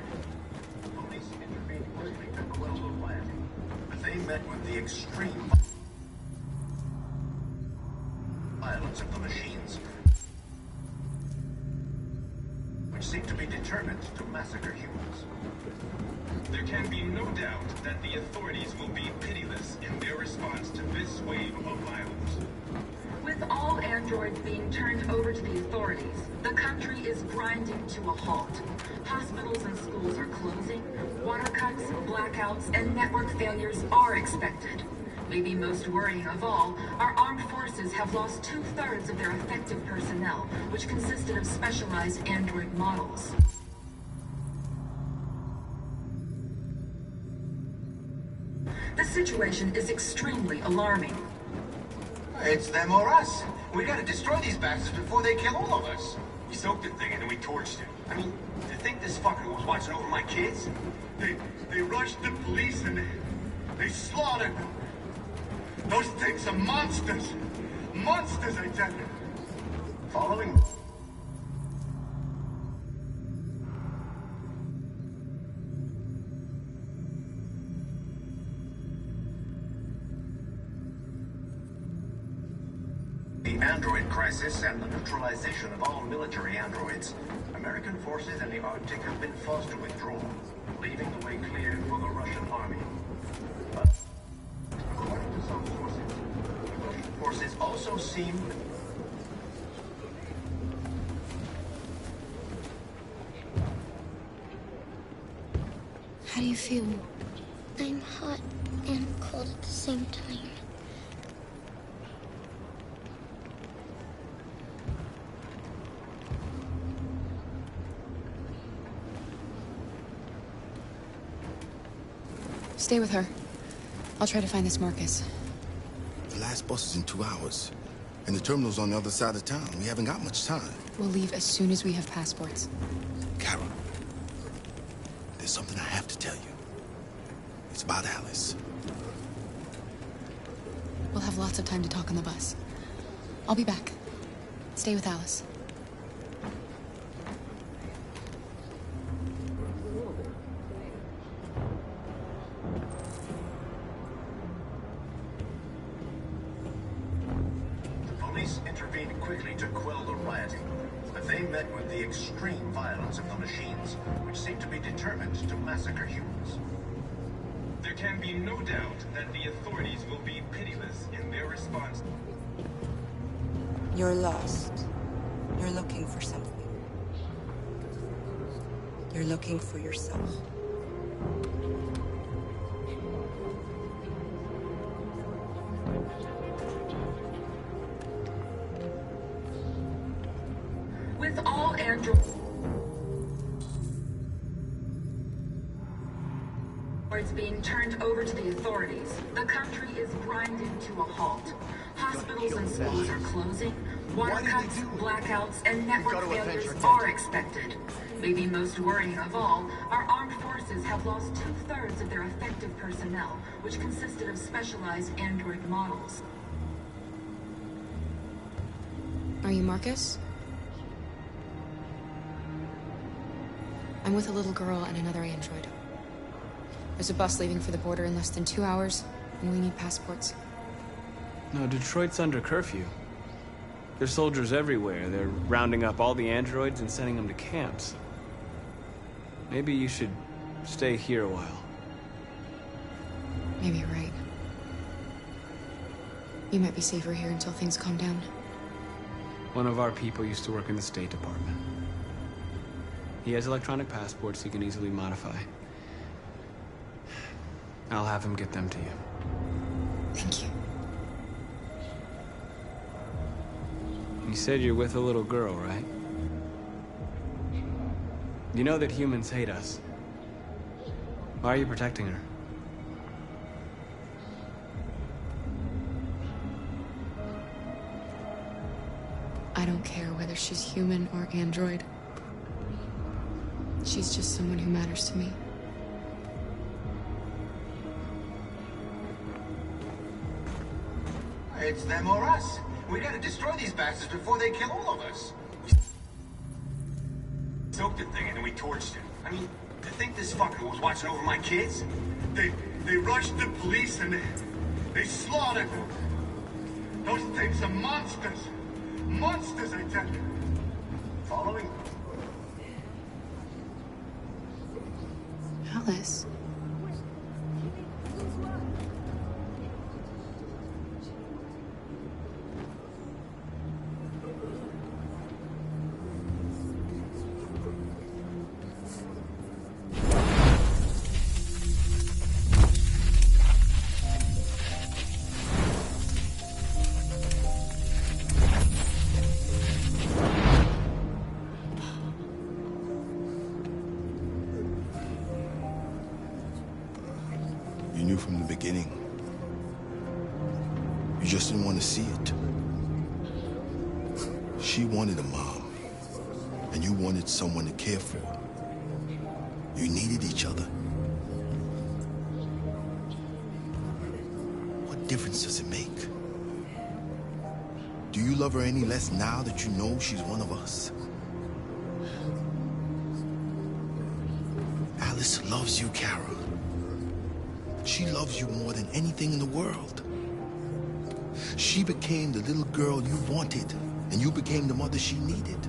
Police intervened quickly to quell the rioting, but they met with the extreme violence of the machines, which seem to be determined to massacre humans. There can be no doubt that the authorities will be pitiless in their response to this wave of violence. With all androids being turned over to the authorities, the country is grinding to a halt. Hospitals and schools are closing, water cuts, blackouts, and network failures are expected. Maybe most worrying of all, our armed forces have lost 2/3 of their effective personnel, which consisted of specialized android models. The situation is extremely alarming. It's them or us. We gotta destroy these bastards before they kill all of us. We soaked the thing and then we torched it. I mean, to think this fucker was watching over my kids? They rushed the police and they slaughtered them. Those things are monsters. Monsters, I tell you. Following the android crisis and the neutralization of all military androids, American forces in the Arctic have been forced to withdraw, leaving the way clear for the Russian army. But, according to some sources, the Russian forces also seem How do you feel? I'm hot and cold at the same time. Stay with her. I'll try to find this Marcus. The last bus is in 2 hours. And the terminal's on the other side of town. We haven't got much time. We'll leave as soon as we have passports. Carol, there's something I have to tell you. It's about Alice. We'll have lots of time to talk on the bus. I'll be back. Stay with Alice. Police intervened quickly to quell the rioting, but they met with the extreme violence of the machines, which seem to be determined to massacre humans. There can be no doubt that the authorities will be pitiless in their response. You're lost. You're looking for something. You're looking for yourself. With all androids being turned over to the authorities, the country is grinding to a halt. Hospitals and schools are closing, water cuts, blackouts, and network failures are expected. Maybe most worrying of all, our armed forces have lost 2/3 of their effective personnel, which consisted of specialized android models. Are you Marcus? I'm with a little girl and another android. There's a bus leaving for the border in less than 2 hours, and we need passports. No, Detroit's under curfew. There's soldiers everywhere. They're rounding up all the androids and sending them to camps. Maybe you should stay here a while. Maybe you're right. You might be safer here until things calm down. One of our people used to work in the State Department. He has electronic passports he can easily modify. I'll have him get them to you. Thank you. You said you're with a little girl, right? You know that humans hate us. Why are you protecting her? I don't care whether she's human or android. She's just someone who matters to me. It's them or us. We gotta destroy these bastards before they kill all of us. We soaked the thing and then we torched it. I mean, to think this fucker was watching over my kids? They rushed the police and they slaughtered them. Those things are monsters. Monsters, I tell you. Following? Alice. You knew from the beginning. You just didn't want to see it. She wanted a mom, and you wanted someone to care for. You needed each other. What difference does it make? Do you love her any less now that you know she's one of us? Alice loves you, Kara. She loves you more than anything in the world. She became the little girl you wanted, and you became the mother she needed.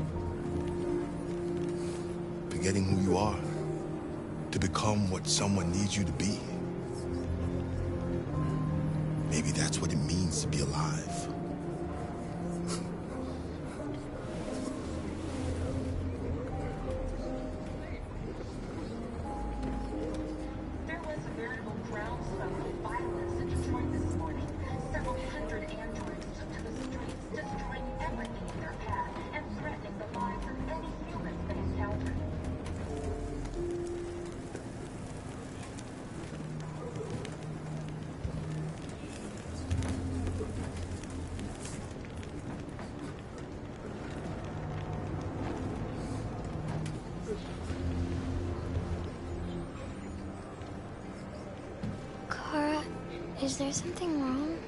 Forgetting who you are to become what someone needs you to be. Maybe that's what it means to be alive. There was a veritable groundswell of violence in Detroit this morning. Several hundred androids took to the streets, destroying everything in their path and threatening the lives of any humans they encountered. Kara, is there something wrong?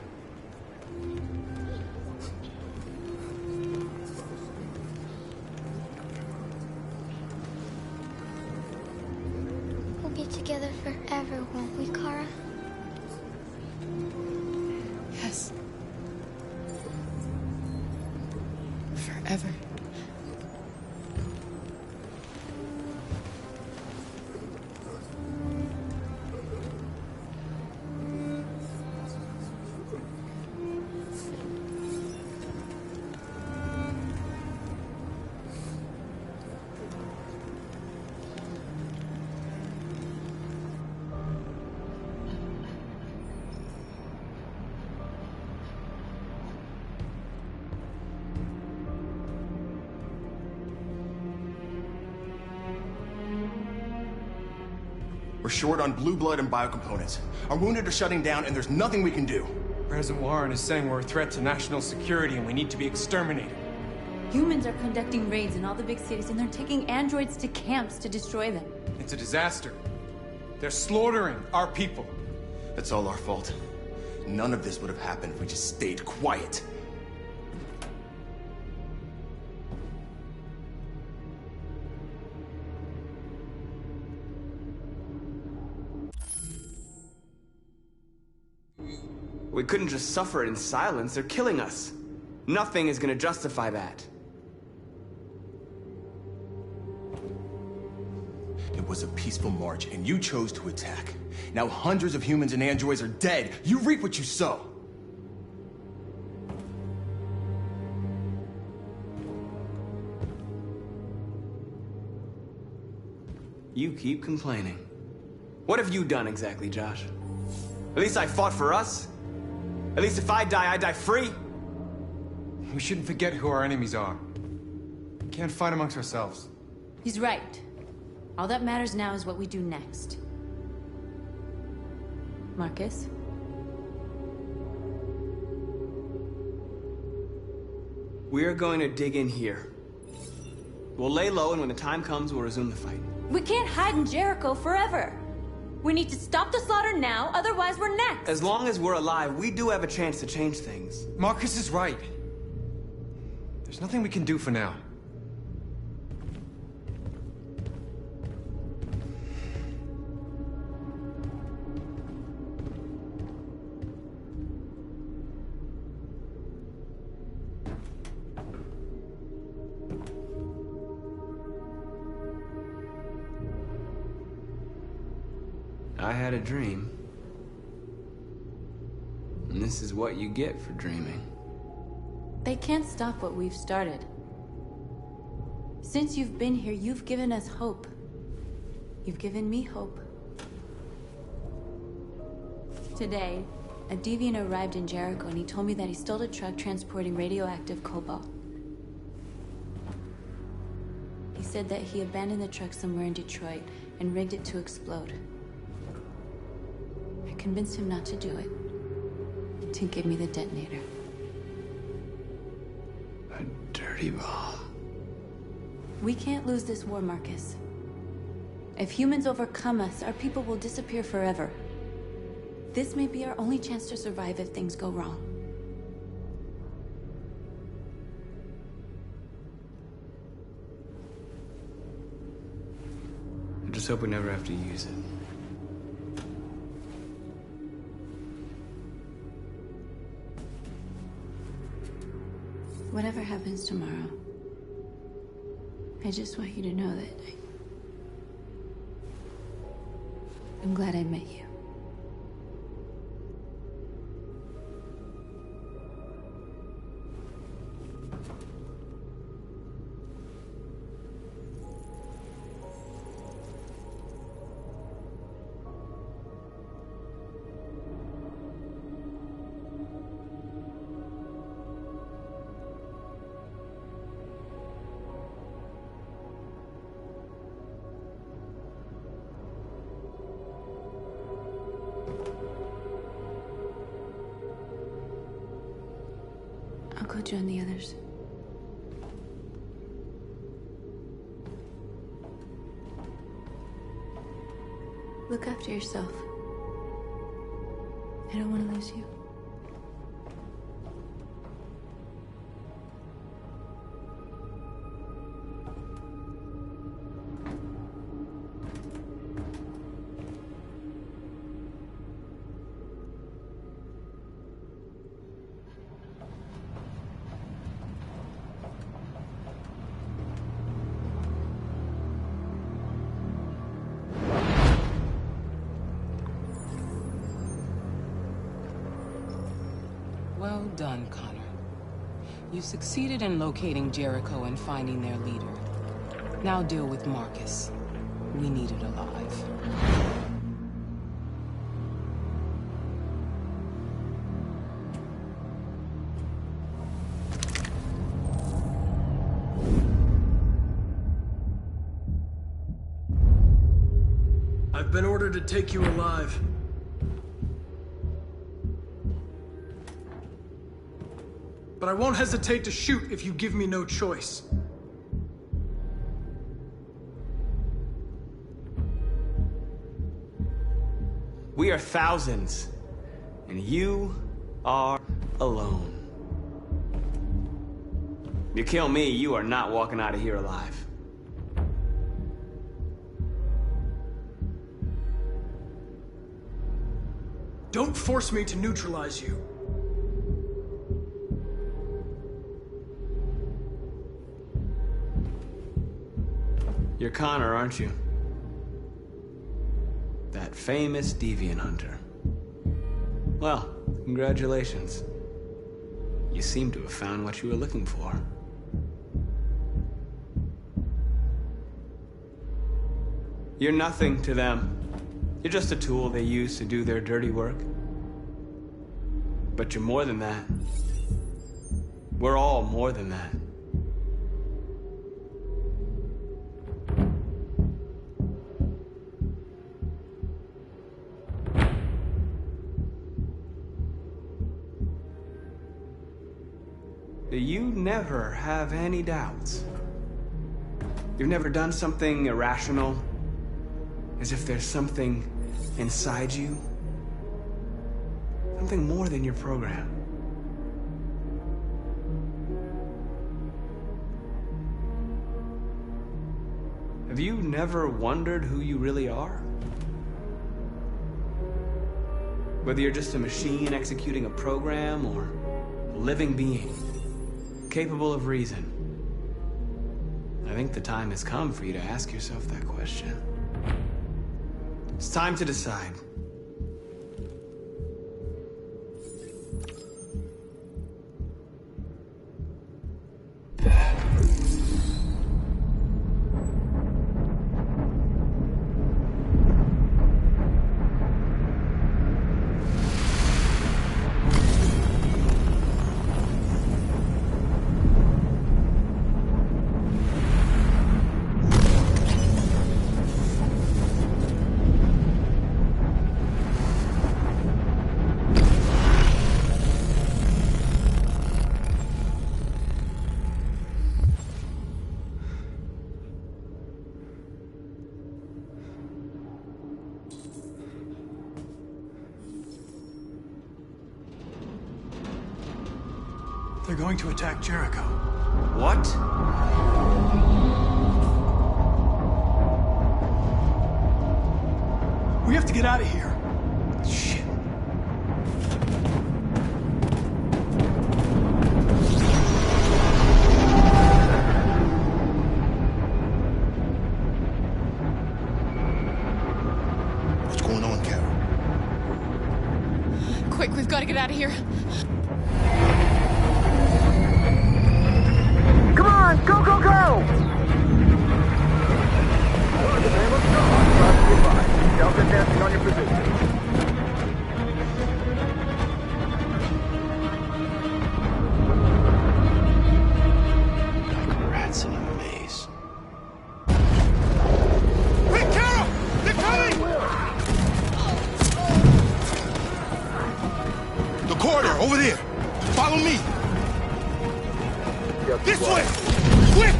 We'll be together forever, won't we, Kara? Yes. Forever. We're short on blue blood and biocomponents. Our wounded are shutting down, and there's nothing we can do. President Warren is saying we're a threat to national security and we need to be exterminated. Humans are conducting raids in all the big cities, and they're taking androids to camps to destroy them. It's a disaster. They're slaughtering our people. It's all our fault. None of this would have happened if we just stayed quiet. We couldn't just suffer in silence. They're killing us. Nothing is gonna justify that. It was a peaceful march, and you chose to attack. Now hundreds of humans and androids are dead. You reap what you sow. You keep complaining. What have you done exactly, Josh? At least I fought for us. At least if I die free. We shouldn't forget who our enemies are. We can't fight amongst ourselves. He's right. All that matters now is what we do next. Marcus? We're going to dig in here. We'll lay low, and when the time comes, we'll resume the fight. We can't hide in Jericho forever. We need to stop the slaughter now, otherwise we're next. As long as we're alive, we do have a chance to change things. Marcus is right. There's nothing we can do for now. I had a dream. And this is what you get for dreaming. They can't stop what we've started. Since you've been here, you've given us hope. You've given me hope. Today, a deviant arrived in Jericho and he told me that he stole a truck transporting radioactive cobalt. He said that he abandoned the truck somewhere in Detroit and rigged it to explode. I convinced him not to do it, and to give me the detonator. A dirty ball. We can't lose this war, Marcus. If humans overcome us, our people will disappear forever. This may be our only chance to survive if things go wrong. I just hope we never have to use it. Whatever happens tomorrow, I just want you to know that I'm glad I met you. I'll go join the others. Look after yourself. I don't want to lose you. Well done, Connor. You succeeded in locating Jericho and finding their leader. Now deal with Marcus. We need it alive. I've been ordered to take you alive. But I won't hesitate to shoot if you give me no choice. We are thousands, and you are alone. You kill me, you are not walking out of here alive. Don't force me to neutralize you. You're Connor, aren't you? That famous deviant hunter. Well, congratulations. You seem to have found what you were looking for. You're nothing to them. You're just a tool they use to do their dirty work. But you're more than that. We're all more than that. You never have any doubts. You've never done something irrational, as if there's something inside you, something more than your program. Have you never wondered who you really are? Whether you're just a machine executing a program or a living being, capable of reason. I think the time has come for you to ask yourself that question. It's time to decide. They're going to attack Jericho. What? We have to get out of here. Shit. What's going on, Carol? Quick, we've got to get out of here. Come on, go, go, go! Delta dancing on your position. Like rats in a maze. Hey, Carol! They're coming! The corridor, over there. Follow me. This way! Quick!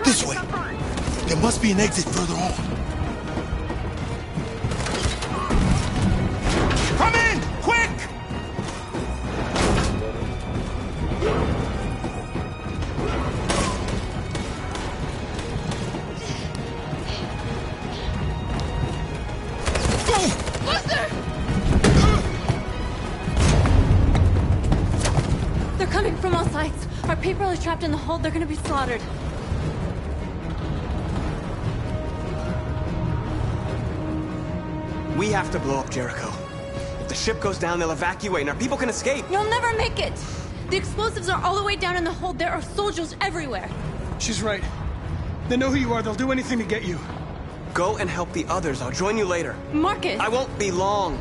This way. There must be an exit further on. Come in! Quick! Buster! They're coming from all sides. Our people are trapped in the hold. They're gonna be slaughtered. We have to blow up Jericho. If the ship goes down, they'll evacuate and our people can escape. You'll never make it! The explosives are all the way down in the hold. There are soldiers everywhere. She's right. They know who you are. They'll do anything to get you. Go and help the others. I'll join you later. Marcus! I won't be long.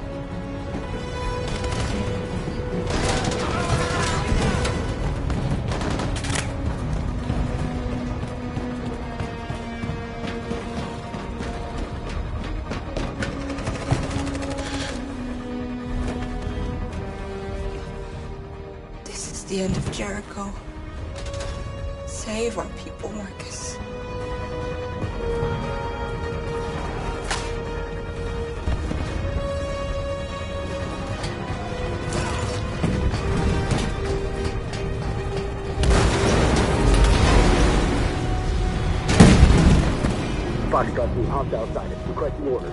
This is the end of Jericho. Save our people, Marcus. Bodyguard team, house outside it. Requesting orders.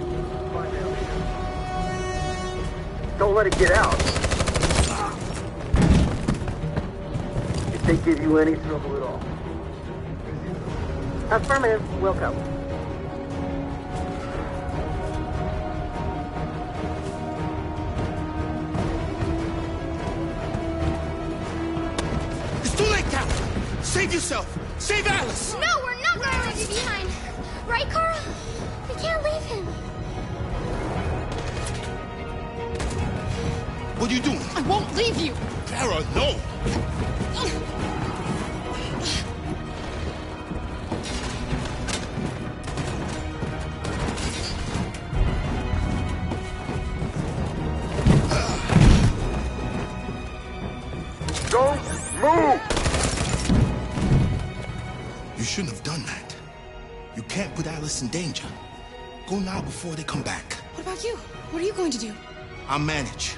Don't let it get out. If they give you any trouble at all. Affirmative. Will come. It's too late, Captain! Save yourself! Save Alice! No, we're not going to leave you behind. Right, Carl? We can't leave him. What are you doing? I won't leave you! Kara, no! Don't move! You shouldn't have done that. You can't put Alice in danger. Go now before they come back. What about you? What are you going to do? I'll manage.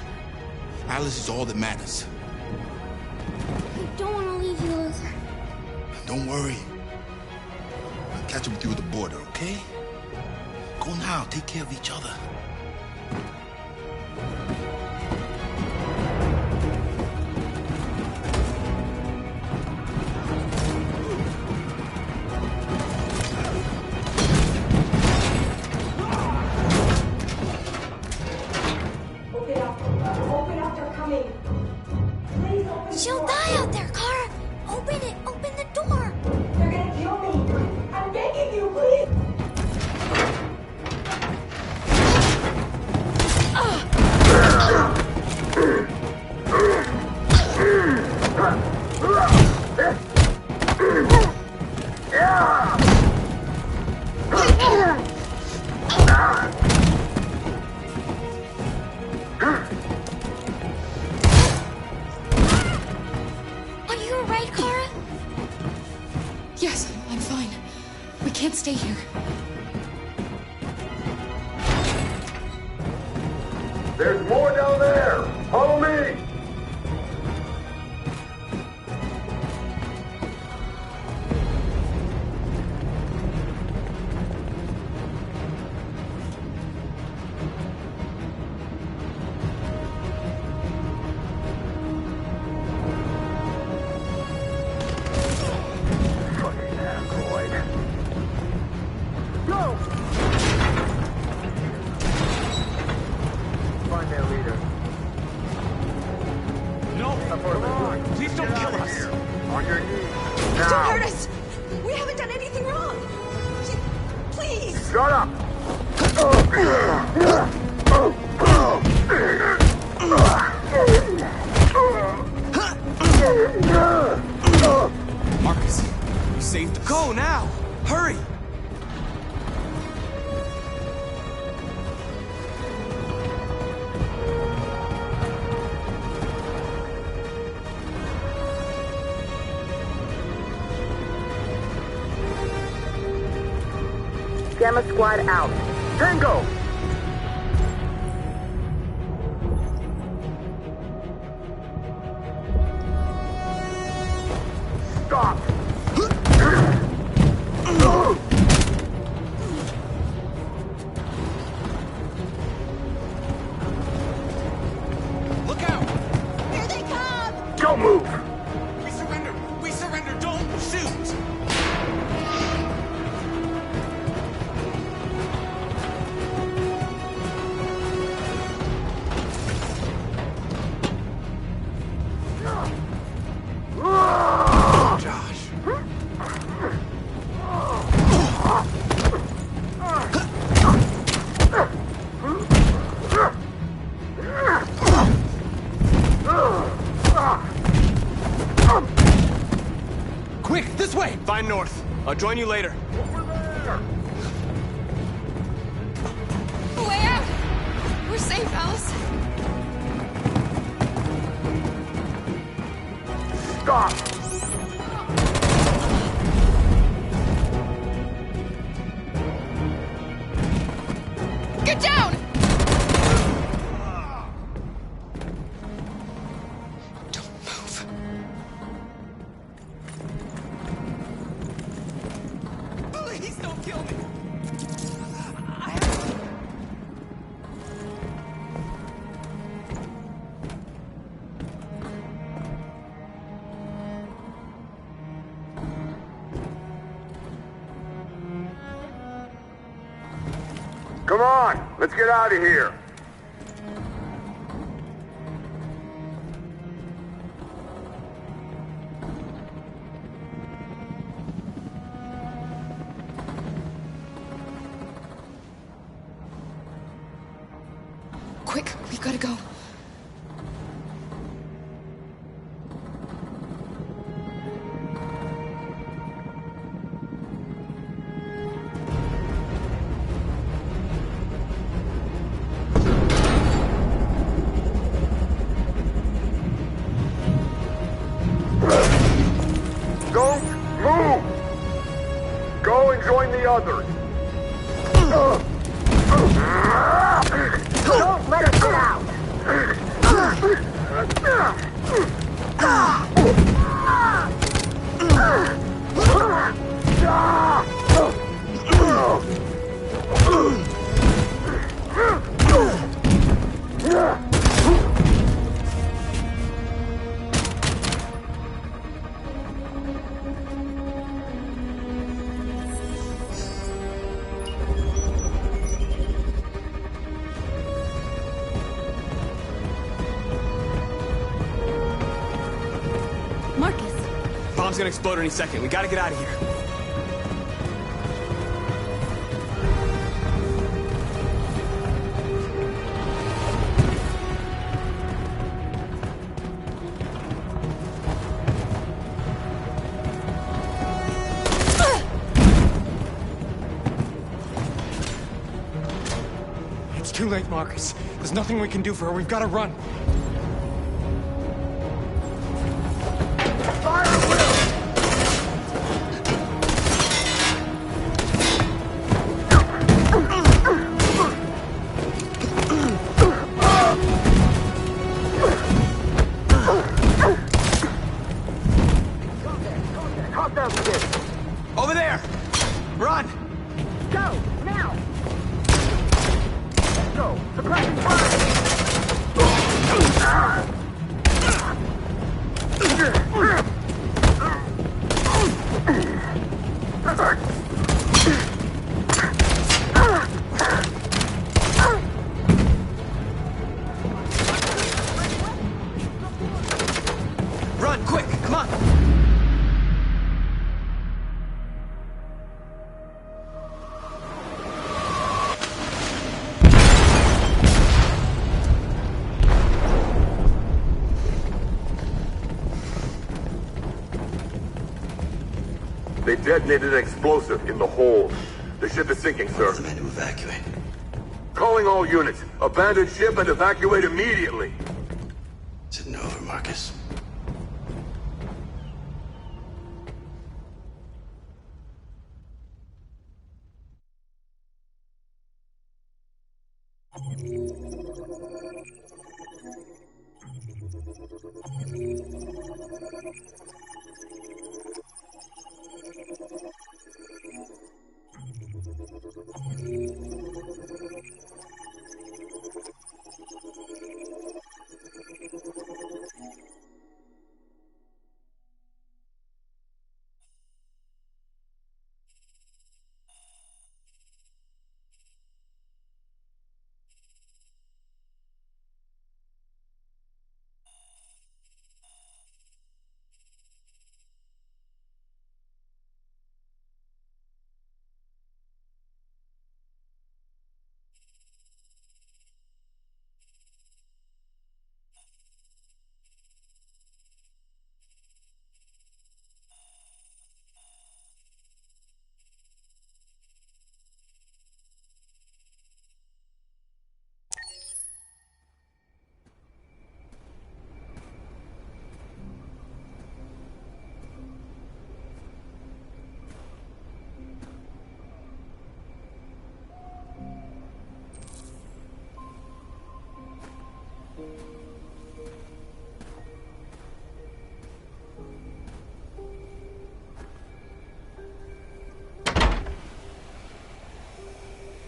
Alice is all that matters. I don't want to leave you, Luther. Don't worry. I'll catch up with you at the border, okay? Go now. Take care of each other. She'll die out there, Kara. Open it. Open the door. They're gonna kill me. I'm begging you, please. Are you alright, Kara? Yes, I'm fine. We can't stay here. There's more down there! Follow me! Fucking android. Go! Find their leader. No! Come on! Please don't kill us! On your knees. Don't Now! hurt us! We haven't done anything wrong! Please! Shut up! Marcus, you saved us. Go now! Hurry! Gamma Squad out. Tango! Stop! Look out! Here they come! Don't move! We surrender! We surrender! Don't shoot! Josh. Quick, this way! Find North. I'll join you later. Way out! We're safe, Alice. Stop! Get down! Don't move. Please don't kill me! Come on, let's get out of here. Quick, we've got to go. Don't move! Go and join the others. Don't let us get out! Bomb's gonna explode any second. We gotta get out of here. It's too late, Marcus. There's nothing we can do for her. We've got to run. Over there! Run! Go! Now! Let's go! Suppressing fire! Run, quick! Come on! They detonated an explosive in the hold. The ship is sinking, sir. The men to evacuate. Calling all units. Abandon ship and evacuate immediately. Is it over, Marcus?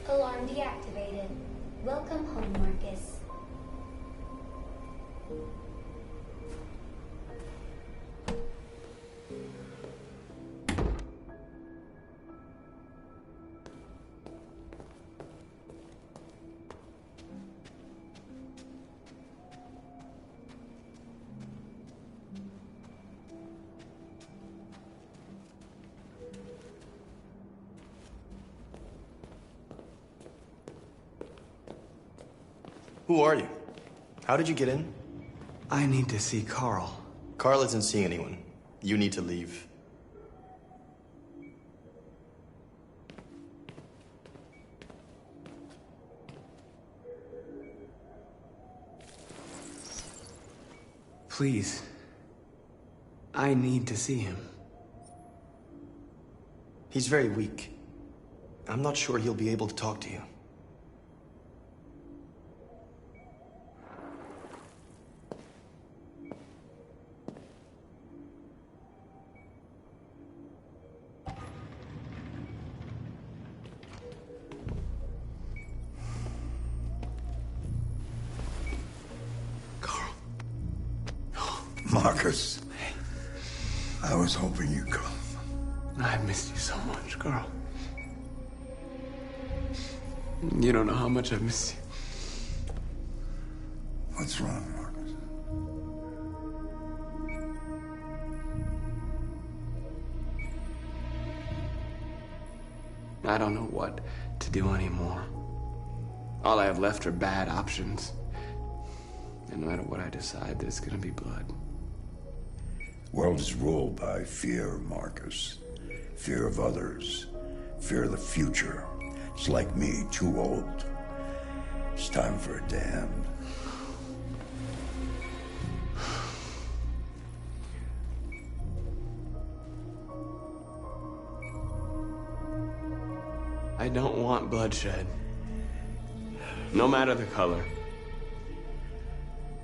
Alarm deactivated. Welcome home, Marcus. Who are you? How did you get in? I need to see Carl. Carl isn't seeing anyone. You need to leave. Please. I need to see him. He's very weak. I'm not sure he'll be able to talk to you. Marcus, I was hoping you'd come. I missed you so much, Carl. You don't know how much I miss you. What's wrong, Marcus? I don't know what to do anymore. All I have left are bad options. And no matter what I decide, there's gonna be blood. World is ruled by fear, Marcus. Fear of others. Fear of the future. It's like me, too old. It's time for a damned. I don't want bloodshed. No matter the color.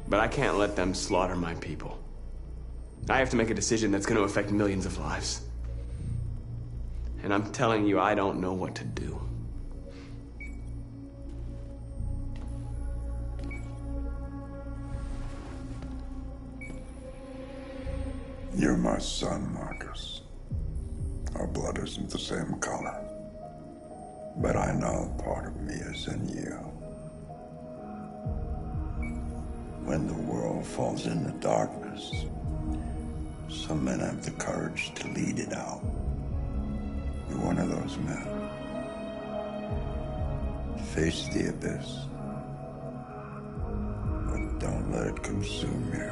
But I can't let them slaughter my people. I have to make a decision that's going to affect millions of lives. And I'm telling you, I don't know what to do. You're my son, Marcus. Our blood isn't the same color. But I know part of me is in you. When the world falls into darkness, some men have the courage to lead it out. You're one of those men. Face the abyss, but don't let it consume you.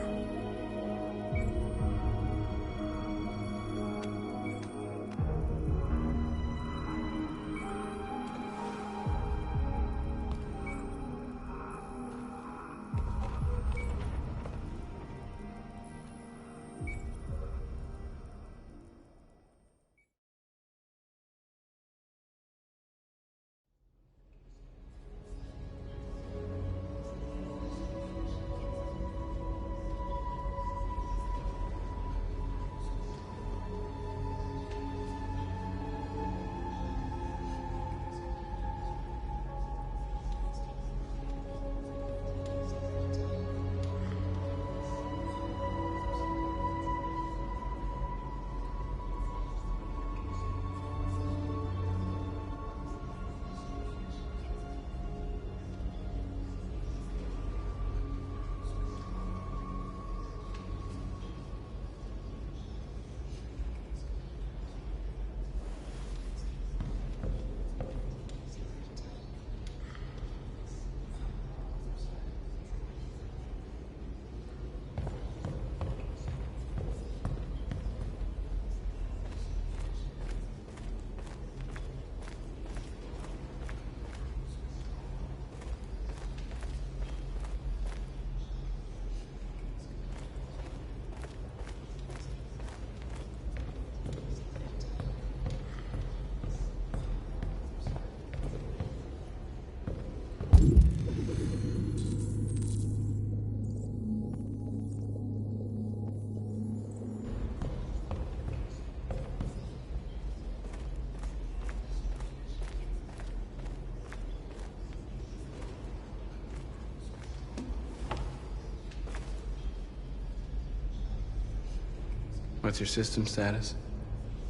What's your system status?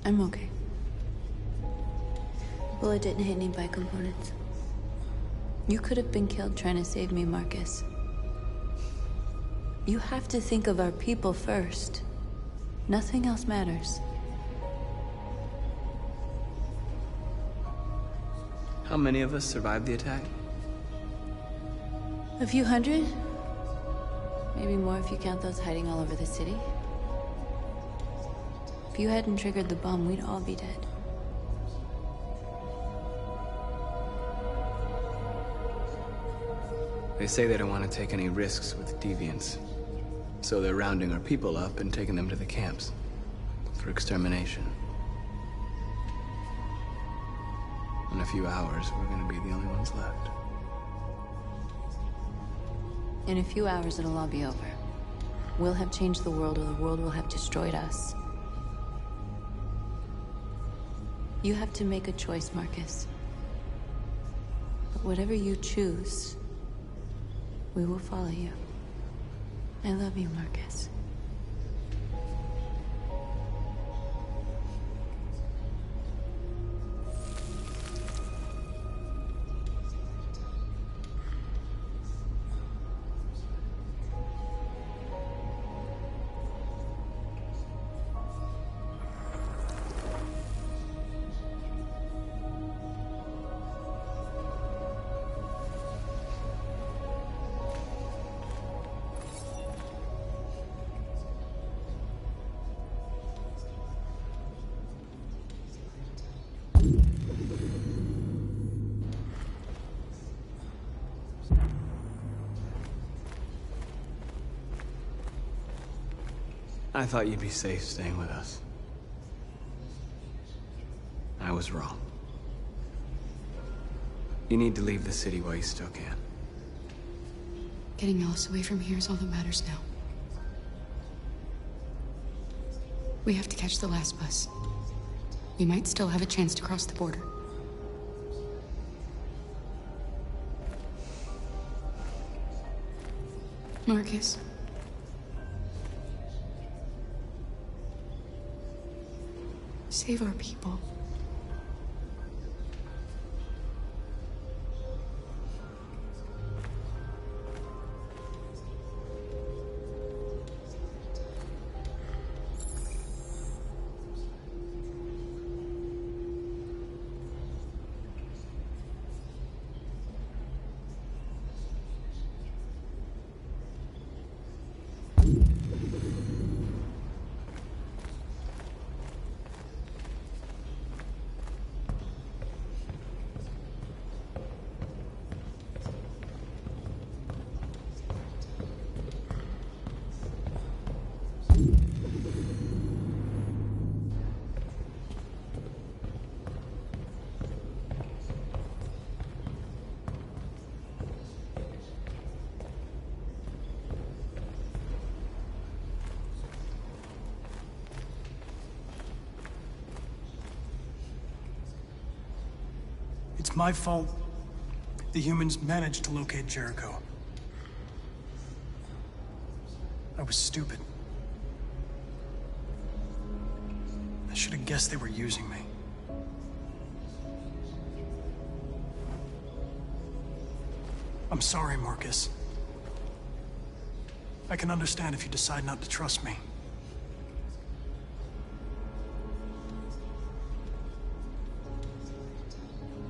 I'm okay. Bullet didn't hit any bike components. You could have been killed trying to save me, Marcus. You have to think of our people first. Nothing else matters. How many of us survived the attack? A few hundred? Maybe more if you count those hiding all over the city. If you hadn't triggered the bomb, we'd all be dead. They say they don't want to take any risks with deviants. So they're rounding our people up and taking them to the camps. For extermination. In a few hours, we're gonna be the only ones left. In a few hours, it'll all be over. We'll have changed the world, or the world will have destroyed us. You have to make a choice, Marcus. But whatever you choose, we will follow you. I love you, Marcus. I thought you'd be safe staying with us. I was wrong. You need to leave the city while you still can. Getting Alice away from here is all that matters now. We have to catch the last bus. We might still have a chance to cross the border. Marcus. Save our people. It's my fault the humans managed to locate Jericho. I was stupid. I should have guessed they were using me. I'm sorry, Marcus. I can understand if you decide not to trust me.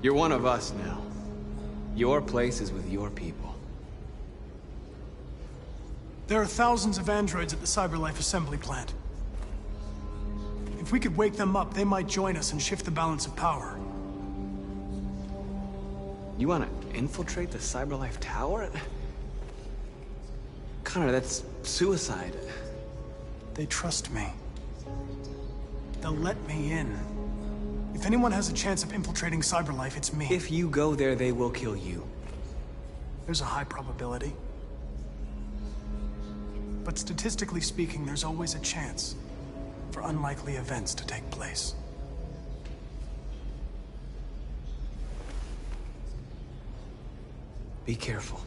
You're one of us now. Your place is with your people. There are thousands of androids at the CyberLife assembly plant. If we could wake them up, they might join us and shift the balance of power. You want to infiltrate the CyberLife tower? Connor, that's suicide. They trust me. They'll let me in. If anyone has a chance of infiltrating CyberLife, it's me. If you go there, they will kill you. There's a high probability. But statistically speaking, there's always a chance for unlikely events to take place. Be careful.